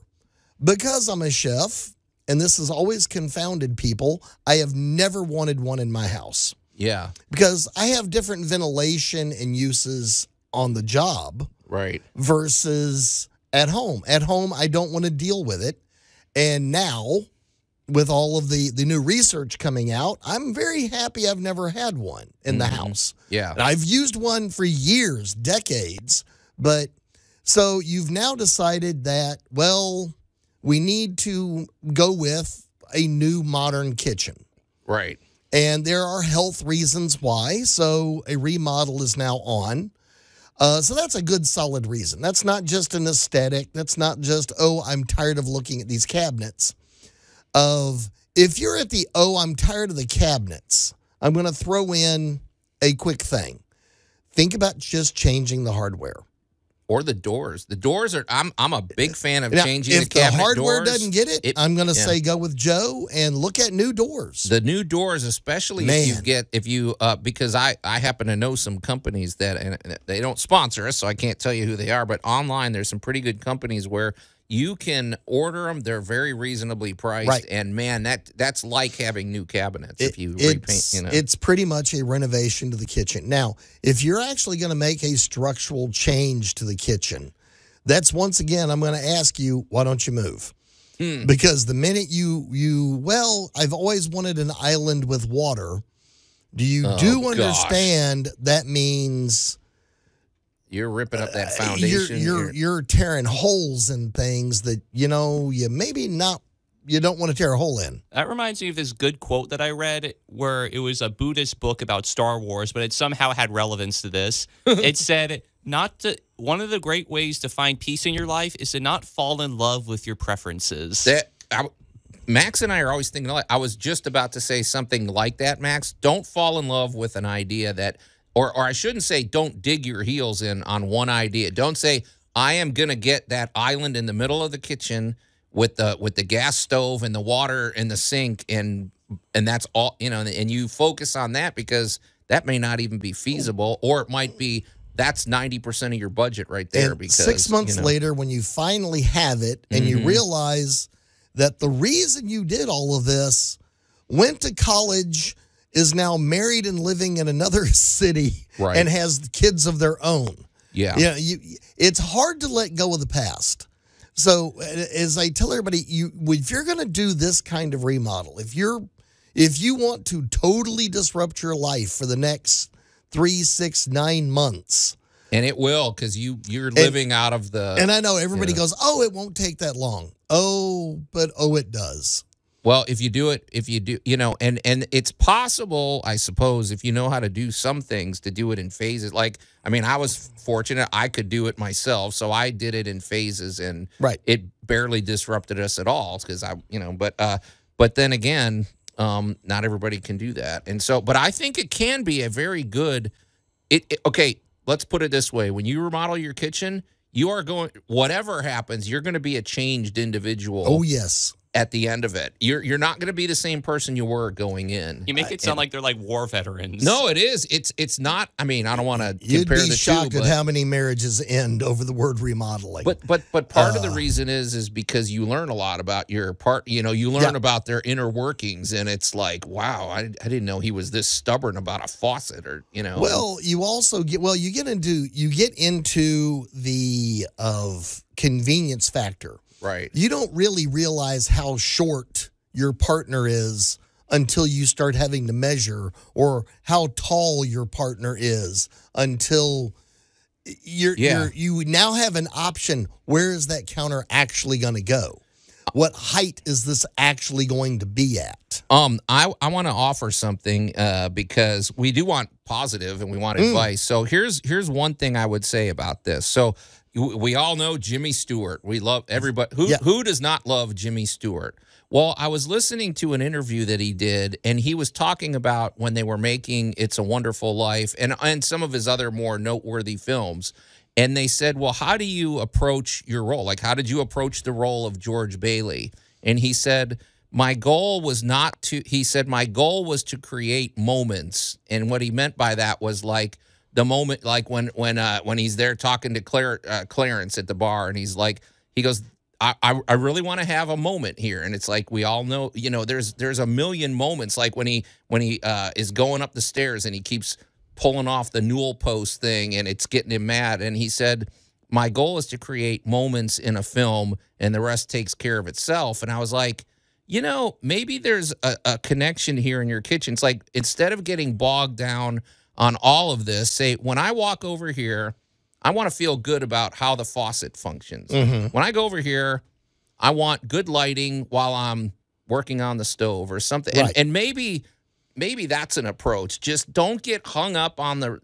S3: because I'm a chef, and this has always confounded people, I have never wanted one in my house.
S2: Yeah.
S3: Because I have different ventilation and uses on the job.
S2: Right.
S3: Versus at home. At home, I don't want to deal with it. And now, with all of the new research coming out, I'm very happy I've never had one in the house.
S2: Yeah.
S3: And I've used one for years, decades. But so you've now decided that, well, we need to go with a new modern kitchen.
S2: Right.
S3: And there are health reasons why. So a remodel is now on. So that's a good, solid reason. That's not just an aesthetic. That's not just, I'm tired of looking at these cabinets. If you're at I'm tired of the cabinets, I'm going to throw in a quick thing. Think about just changing the hardware.
S2: or the doors. The doors are. I'm a big fan of
S3: Now,
S2: changing
S3: if
S2: the cabinet
S3: the hardware
S2: doors.
S3: doesn't get it, I'm going to say go with Joe and look at new doors.
S2: The new doors, especially if you because I happen to know some companies that, and they don't sponsor us, so I can't tell you who they are, but online there's some pretty good companies where you can order them. They're very reasonably priced,
S3: Right.
S2: and man, that's like having new cabinets if you repaint.
S3: It's pretty much a renovation to the kitchen. Now, if you're actually going to make a structural change to the kitchen, that's once again I'm going to ask you, why don't you move? Because the minute I've always wanted an island with water. Do you understand that means
S2: you're ripping up that foundation?
S3: You're tearing holes in things that you don't want to tear a hole in.
S4: That reminds me of this good quote that I read where it was a Buddhist book about Star Wars, but it somehow had relevance to this. It said, one of the great ways to find peace in your life is to not fall in love with your preferences.
S2: Max and I are always thinking, I was just about to say something like that, Max. Don't fall in love with an idea that, or I shouldn't say don't dig your heels in on one idea. Don't say, I am going to get that island in the middle of the kitchen with the gas stove and the water and the sink and that's all, and you focus on that because that may not even be feasible, or it might be that's 90% of your budget right there.
S3: And
S2: because
S3: 6 months later, when you finally have it and you realize that the reason you did all of this, went to college, is now married and living in another city,
S2: right,
S3: and has kids of their own.
S2: Yeah.
S3: It's hard to let go of the past. So as I tell everybody, if you're going to do this kind of remodel, if you want to totally disrupt your life for the next 3, 6, 9 months.
S2: And it will, because you're living out of the...
S3: And I know everybody goes, oh, it won't take that long. But it does.
S2: Well, if you do, and it's possible, I suppose, if you know how to do some things, to do it in phases. Like, I was fortunate I could do it myself, so I did it in phases, and it barely disrupted us at all, because but then again, not everybody can do that. And so, but I think it can be a very good, okay, let's put it this way. When you remodel your kitchen, you are going, whatever happens, you're going to be a changed individual.
S3: Oh, yes.
S2: At the end of it, you're not going to be the same person you were going in.
S4: You make it sound like they're like war veterans.
S2: No, it is. It's not. I don't want to compare the two.
S3: You'd be shocked at how many marriages end over the word remodeling.
S2: But part of the reason is because you learn a lot about your part. You learn about their inner workings, and it's like, wow, I didn't know he was this stubborn about a faucet, or
S3: Well, you also get into the convenience factor.
S2: Right.
S3: You don't really realize how short your partner is until you start having to measure, or how tall your partner is until you now have an option. Where is that counter actually going to go? What height is this actually going to be at?
S2: I want to offer something because we do want positive and we want advice. So here's one thing I would say about this. So we all know Jimmy Stewart. We love everybody. Who does not love Jimmy Stewart? Well, I was listening to an interview that he did, and he was talking about when they were making It's a Wonderful Life and some of his other more noteworthy films. And they said, well, how do you approach your role? Like, how did you approach the role of George Bailey? And he said, my goal was to create moments. And what he meant by that was like, the moment, like when he's there talking to Clarence at the bar, and he goes, I really want to have a moment here, and it's like we all know, there's a million moments, like when he is going up the stairs and he keeps pulling off the newel post thing, and it's getting him mad, and he said, my goal is to create moments in a film, and the rest takes care of itself. And I was like, maybe there's a connection here in your kitchen. It's like, instead of getting bogged down on all of this, say, when I walk over here, I want to feel good about how the faucet functions. When I go over here, I want good lighting while I'm working on the stove or something. Right. And maybe that's an approach. Just don't get hung up on the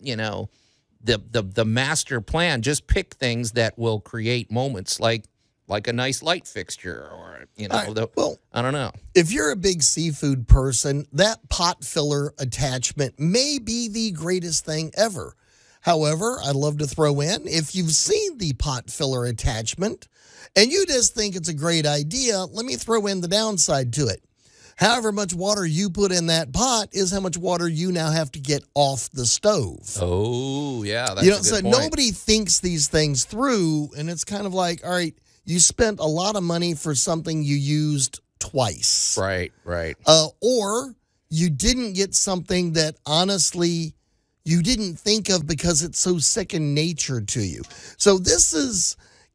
S2: master plan. Just pick things that will create moments, like a nice light fixture, or I don't know.
S3: If you're a big seafood person, that pot filler attachment may be the greatest thing ever. However, I'd love to throw in, if you've seen the pot filler attachment and you just think it's a great idea, let me throw in the downside to it. However much water you put in that pot is how much water you now have to get off the stove.
S2: Oh, yeah, that's a good
S3: so
S2: point.
S3: Nobody thinks these things through, and it's kind of like, all right, you spent a lot of money for something you used twice.
S2: Right.
S3: Or you didn't get something that honestly you didn't think of because it's so second nature to you. So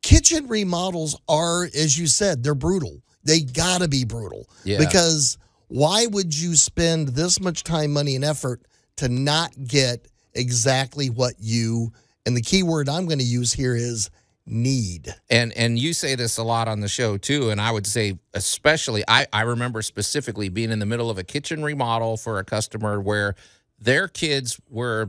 S3: kitchen remodels are, as you said, they're brutal. They gotta be brutal.
S2: Yeah.
S3: Because why would you spend this much time, money, and effort to not get exactly what you, and the key word I'm going to use here is need.
S2: And you say this a lot on the show too, and I would say especially, I remember specifically being in the middle of a kitchen remodel for a customer where their kids were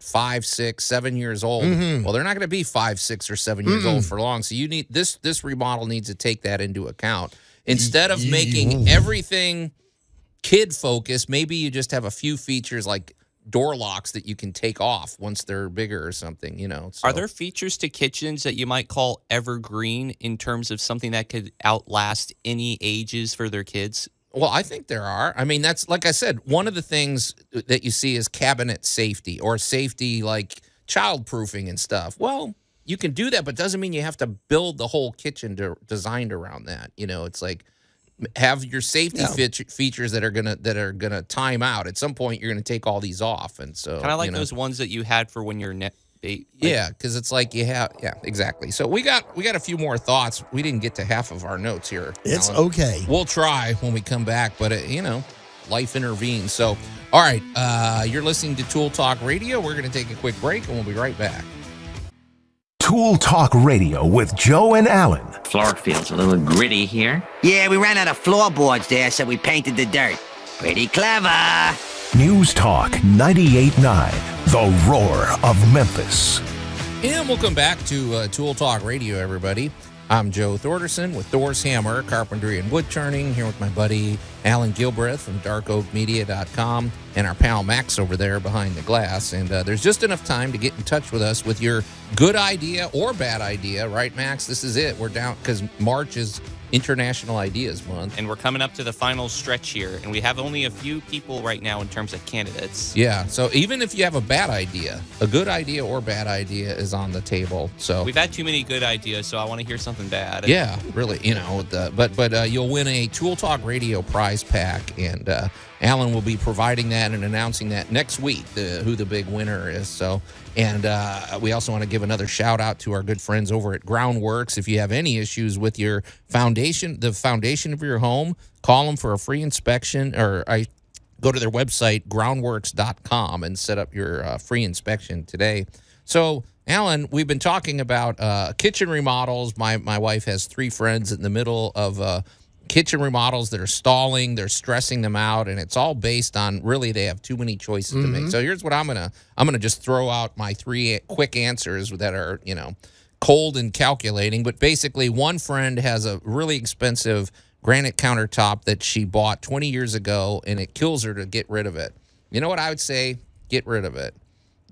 S2: 5, 6, 7 years old.
S3: Mm-hmm.
S2: Well, they're not going to be 5, 6, or 7 years old for long. So you need this remodel needs to take that into account. Instead of making everything kid focused, maybe you just have a few features like door locks that you can take off once they're bigger or something, So.
S4: Are there features to kitchens that you might call evergreen in terms of something that could outlast any ages for their kids?
S2: Well, I think there are. I mean, that's, like I said, one of the things that you see is cabinet safety or safety like child-proofing and stuff. Well, you can do that, but doesn't mean you have to build the whole kitchen designed around that. It's like have your safety features that are gonna time out. At some point, you're gonna take all these off, and so
S4: kind of like those ones that you had for when you're
S2: yeah, because it's like you have exactly. So we got a few more thoughts. We didn't get to half of our notes here.
S3: It's
S2: Allan.
S3: okay.
S2: We'll try when we come back, but life intervenes. So all right, you're listening to Tool Talk Radio. We're gonna take a quick break, and we'll be right back.
S1: Tool Talk Radio with Joe and Allan.
S10: Floor feels a little gritty here.
S11: Yeah, we ran out of floorboards there, so we painted the dirt. Pretty clever.
S1: News Talk 98.9, the roar of Memphis.
S2: And welcome back to Tool Talk Radio, everybody. I'm Joe Thorderson with Thor's Hammer, Carpentry and Wood Turning, here with my buddy Allan Gilbreth from darkoakmedia.com and our pal Max over there behind the glass. And there's just enough time to get in touch with us with your good idea or bad idea, right, Max? This is it. We're down because March is International Ideas Month.
S4: And we're coming up to the final stretch here, and we have only a few people right now in terms of candidates.
S2: Yeah, so even if you have a bad idea, a good idea or bad idea is on the table. So
S4: we've had too many good ideas, so I want to hear something bad.
S2: Yeah, really, but you'll win a Tool Talk Radio prize pack, and Allan will be providing that and announcing that next week, who the big winner is. So, and we also want to give another shout out to our good friends over at Groundworks. If you have any issues with your foundation, the foundation of your home, call them for a free inspection, or go to their website, groundworks.com, and set up your free inspection today. So, Allan, we've been talking about kitchen remodels. My wife has 3 friends in the middle of kitchen remodels that are stalling. They're stressing them out, and it's all based on really they have too many choices to make. So here's what I'm gonna just throw out my 3 quick answers that are cold and calculating. But basically, one friend has a really expensive granite countertop that she bought 20 years ago, and it kills her to get rid of it. You know what I would say? Get rid of it.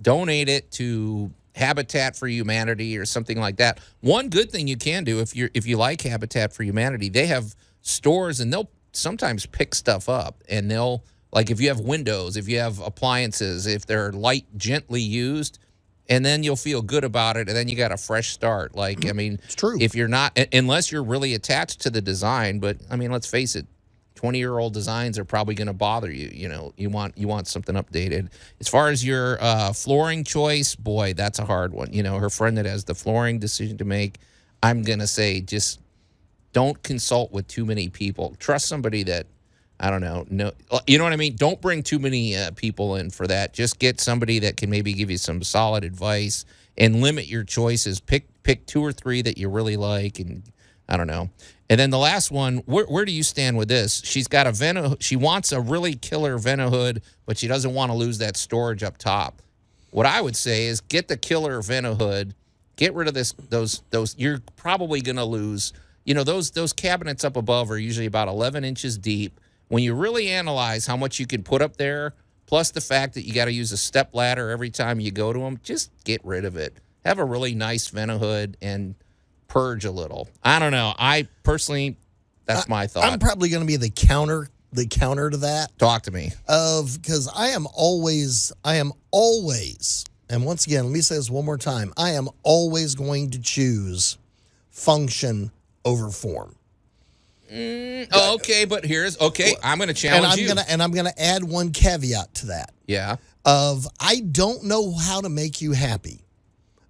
S2: Donate it to Habitat for Humanity or something like that. One good thing you can do if you like Habitat for Humanity, they have stores and they'll sometimes pick stuff up, and they'll, like, if you have windows, if you have appliances, if they're light, gently used, and then you'll feel good about it, and then you got a fresh start. Like, I mean,
S3: it's true.
S2: If you're not, unless you're really attached to the design, but I mean, let's face it, 20-year-old designs are probably going to bother you. You want something updated. As far as your flooring choice, boy, that's a hard one. Her friend that has the flooring decision to make, I'm going to say just don't consult with too many people. Trust somebody that, I don't know, you know what I mean? Don't bring too many people in for that. Just get somebody that can maybe give you some solid advice and limit your choices. Pick 2 or 3 that you really like, and I don't know. And then the last one, where do you stand with this? She's got a she wants a really killer Vent-A-Hood, but she doesn't want to lose that storage up top. What I would say is get the killer Vent-A-Hood, get rid of those. You're probably going to lose. Those cabinets up above are usually about 11 inches deep. When you really analyze how much you can put up there, plus the fact that you got to use a step ladder every time you go to them, just get rid of it. Have a really nice Vent-A-Hood and purge a little. I don't know. I personally, that's my thought.
S3: I'm probably going to be the counter to that.
S2: Talk to me.
S3: Because I am always, and once again, let me say this one more time, I am always going to choose function over form.
S2: Okay, but I'm going to challenge you.
S3: I'm going to add one caveat to that.
S2: Yeah.
S3: I don't know how to make you happy,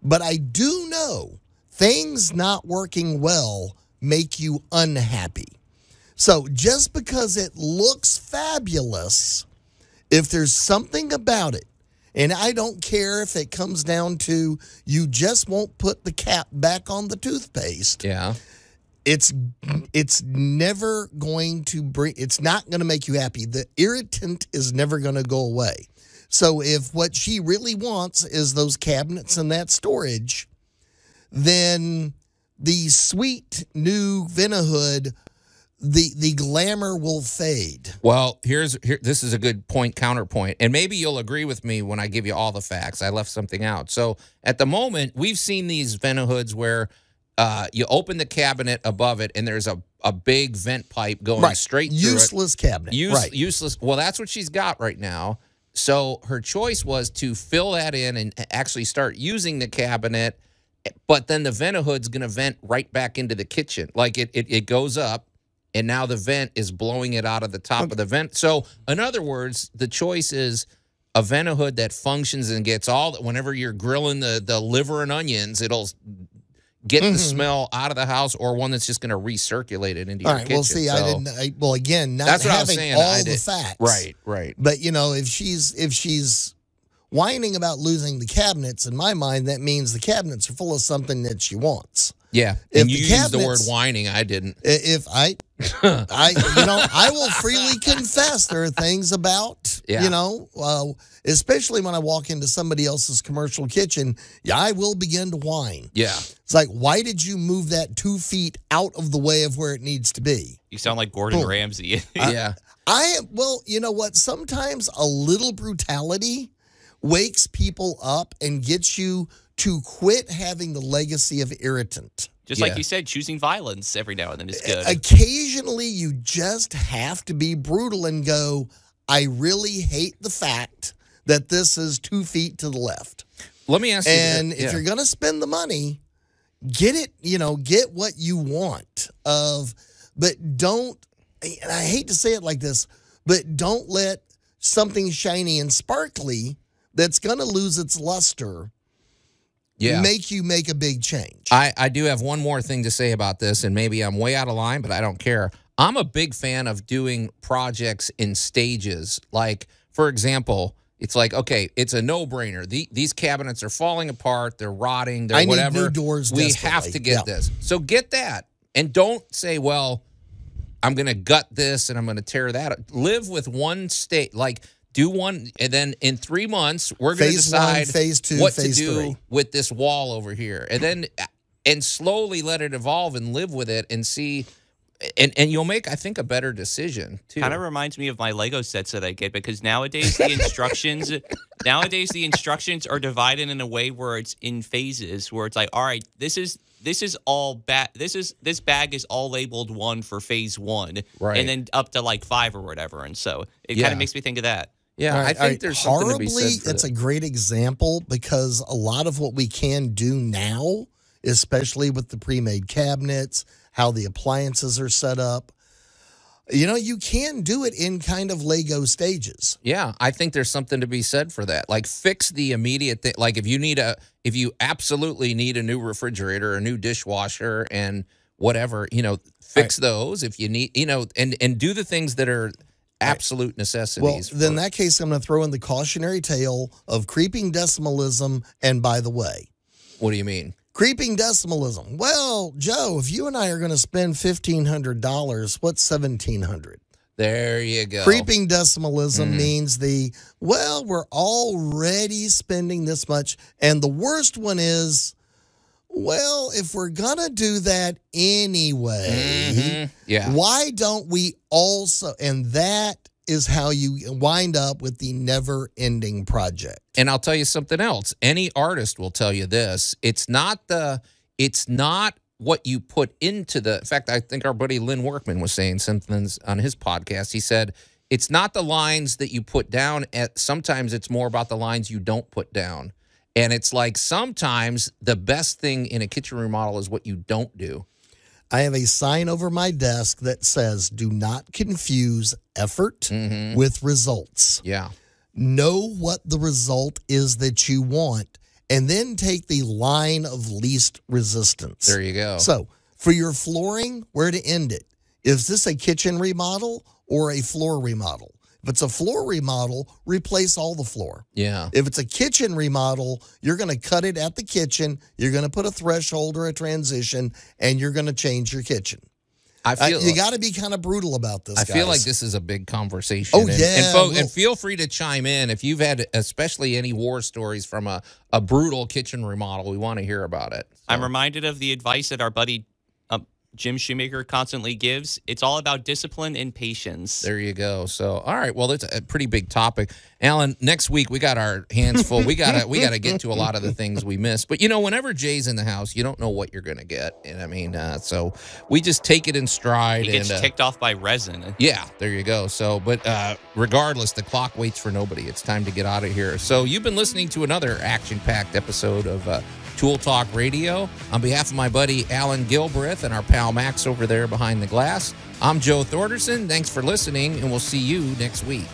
S3: but I do know things not working well make you unhappy. So just because it looks fabulous, if there's something about it, and I don't care if it comes down to you just won't put the cap back on the toothpaste.
S2: Yeah.
S3: It's never going to it's not going to make you happy. The irritant is never going to go away. So if what she really wants is those cabinets and that storage, then the sweet new Vent-A-Hood, the glamour will fade.
S2: Well, this is a good counterpoint, and maybe you'll agree with me when I give you all the facts. I left something out. So at the moment, we've seen these Vent-A-Hoods where you open the cabinet above it, and there's a big vent pipe going straight through
S3: Useless cabinet.
S2: Useless. Well, that's what she's got right now. So her choice was to fill that in and actually start using the cabinet, but then the Vent-A-Hood's going to vent right back into the kitchen. Like it goes up, and now the vent is blowing it out of the top of the vent. So in other words, the choice is a Vent-A-Hood that functions and gets all that. Whenever you're grilling the liver and onions, it'll get the smell out of the house, or one that's just going to recirculate it into your kitchen.
S3: Well, see, again, not
S2: that's what
S3: having
S2: I was saying.
S3: all the facts.
S2: Right.
S3: But, if she's whining about losing the cabinets, in my mind, that means the cabinets are full of something that she wants.
S2: Yeah,
S3: If
S2: and you
S3: the
S2: used the word
S3: cabinets-
S2: whining. I didn't.
S3: If I will freely confess there are things about, especially when I walk into somebody else's commercial kitchen, I will begin to whine.
S2: Yeah.
S3: It's like, why did you move that 2 feet out of the way of where it needs to be?
S4: You sound like Gordon Ramsay.
S2: Yeah.
S3: Well, you know what? Sometimes a little brutality wakes people up and gets you to quit having the legacy of irritant.
S4: Just like you said, choosing violence every now and then is good.
S3: Occasionally, you just have to be brutal and go, I really hate the fact that this is 2 feet to the left.
S2: Let me ask you.
S3: And if you're going to spend the money, get it, get what you want. But don't, and I hate to say it like this, but don't let something shiny and sparkly that's going to lose its luster make you make a big change.
S2: I do have one more thing to say about this, and maybe I'm way out of line, but I don't care. I'm a big fan of doing projects in stages. Like, for example, it's like, okay, it's a no-brainer. These cabinets are falling apart. They're rotting. They're whatever.
S3: Need new doors
S2: we
S3: desperately.
S2: have to get this. So get that. And don't say, well, I'm going to gut this and I'm going to tear that up. Live with one state. Like, do one, and then in 3 months, we're going to decide
S3: phase 2,
S2: what
S3: phase
S2: to do
S3: 3.
S2: with this wall over here. And then slowly let it evolve and live with it and see. And you'll make, I think, a better decision, too.
S4: Kind of reminds me of my Lego sets that I get, because nowadays the instructions are divided in a way where it's in phases, where it's like, all right, this bag is all labeled 1 for phase 1,
S2: right,
S4: and then up to like 5 or whatever. And so it kind of makes me think of that.
S2: Yeah, I think there's something to be said for
S3: it's
S2: that.
S3: a great example, because a lot of what we can do now, especially with the pre-made cabinets, how the appliances are set up, you can do it in kind of Lego stages.
S2: Yeah, I think there's something to be said for that. Like, fix the immediate thing. Like, if you absolutely need a new refrigerator, a new dishwasher, and whatever, fix those. If you need, and do the things that are absolute necessities.
S3: Well, then in that case, I'm going to throw in the cautionary tale of creeping decimalism. And by the way,
S2: what do you mean?
S3: Creeping decimalism. Well, Joe, if you and I are going to spend $1,500, what's $1,700?
S2: There you go.
S3: Creeping decimalism means we're already spending this much. And the worst one is, well, if we're going to do that anyway, why don't we also, and that is how you wind up with the never-ending project.
S2: And I'll tell you something else. Any artist will tell you this. It's not what you put into the. In fact, I think our buddy Lynn Workman was saying something on his podcast. He said, it's not the lines that you put down. Sometimes it's more about the lines you don't put down. And it's like sometimes the best thing in a kitchen remodel is what you don't do.
S3: I have a sign over my desk that says, do not confuse effort with results.
S2: Yeah.
S3: Know what the result is that you want, and then take the line of least resistance.
S2: There you go.
S3: So for your flooring, where to end it? Is this a kitchen remodel or a floor remodel? If it's a floor remodel, replace all the floor.
S2: Yeah.
S3: If it's a kitchen remodel, you're going to cut it at the kitchen, you're going to put a threshold or a transition, and you're going to change your kitchen.
S2: I feel
S3: you got to be kind of brutal about this.
S2: I
S3: guys.
S2: feel like this is a big conversation.
S3: Oh, yeah.
S2: And feel free to chime in if you've had, especially any war stories from a brutal kitchen remodel. We want to hear about it. So.
S4: I'm reminded of the advice that our buddy Jim Shoemaker constantly gives. It's all about discipline and patience.
S2: There you go. So, all right. Well, that's a pretty big topic. Allan, next week we got our hands full. We gotta get to a lot of the things we missed. But whenever Jay's in the house, you don't know what you're gonna get. And I mean, so we just take it in stride.
S4: He gets ticked off by resin.
S2: Yeah, there you go. So, but regardless, the clock waits for nobody. It's time to get out of here. So you've been listening to another action-packed episode of Tool Talk Radio. On behalf of my buddy Allan Gilbreth and our pal Max over there behind the glass, I'm Joe Thorderson. Thanks for listening, and we'll see you next week.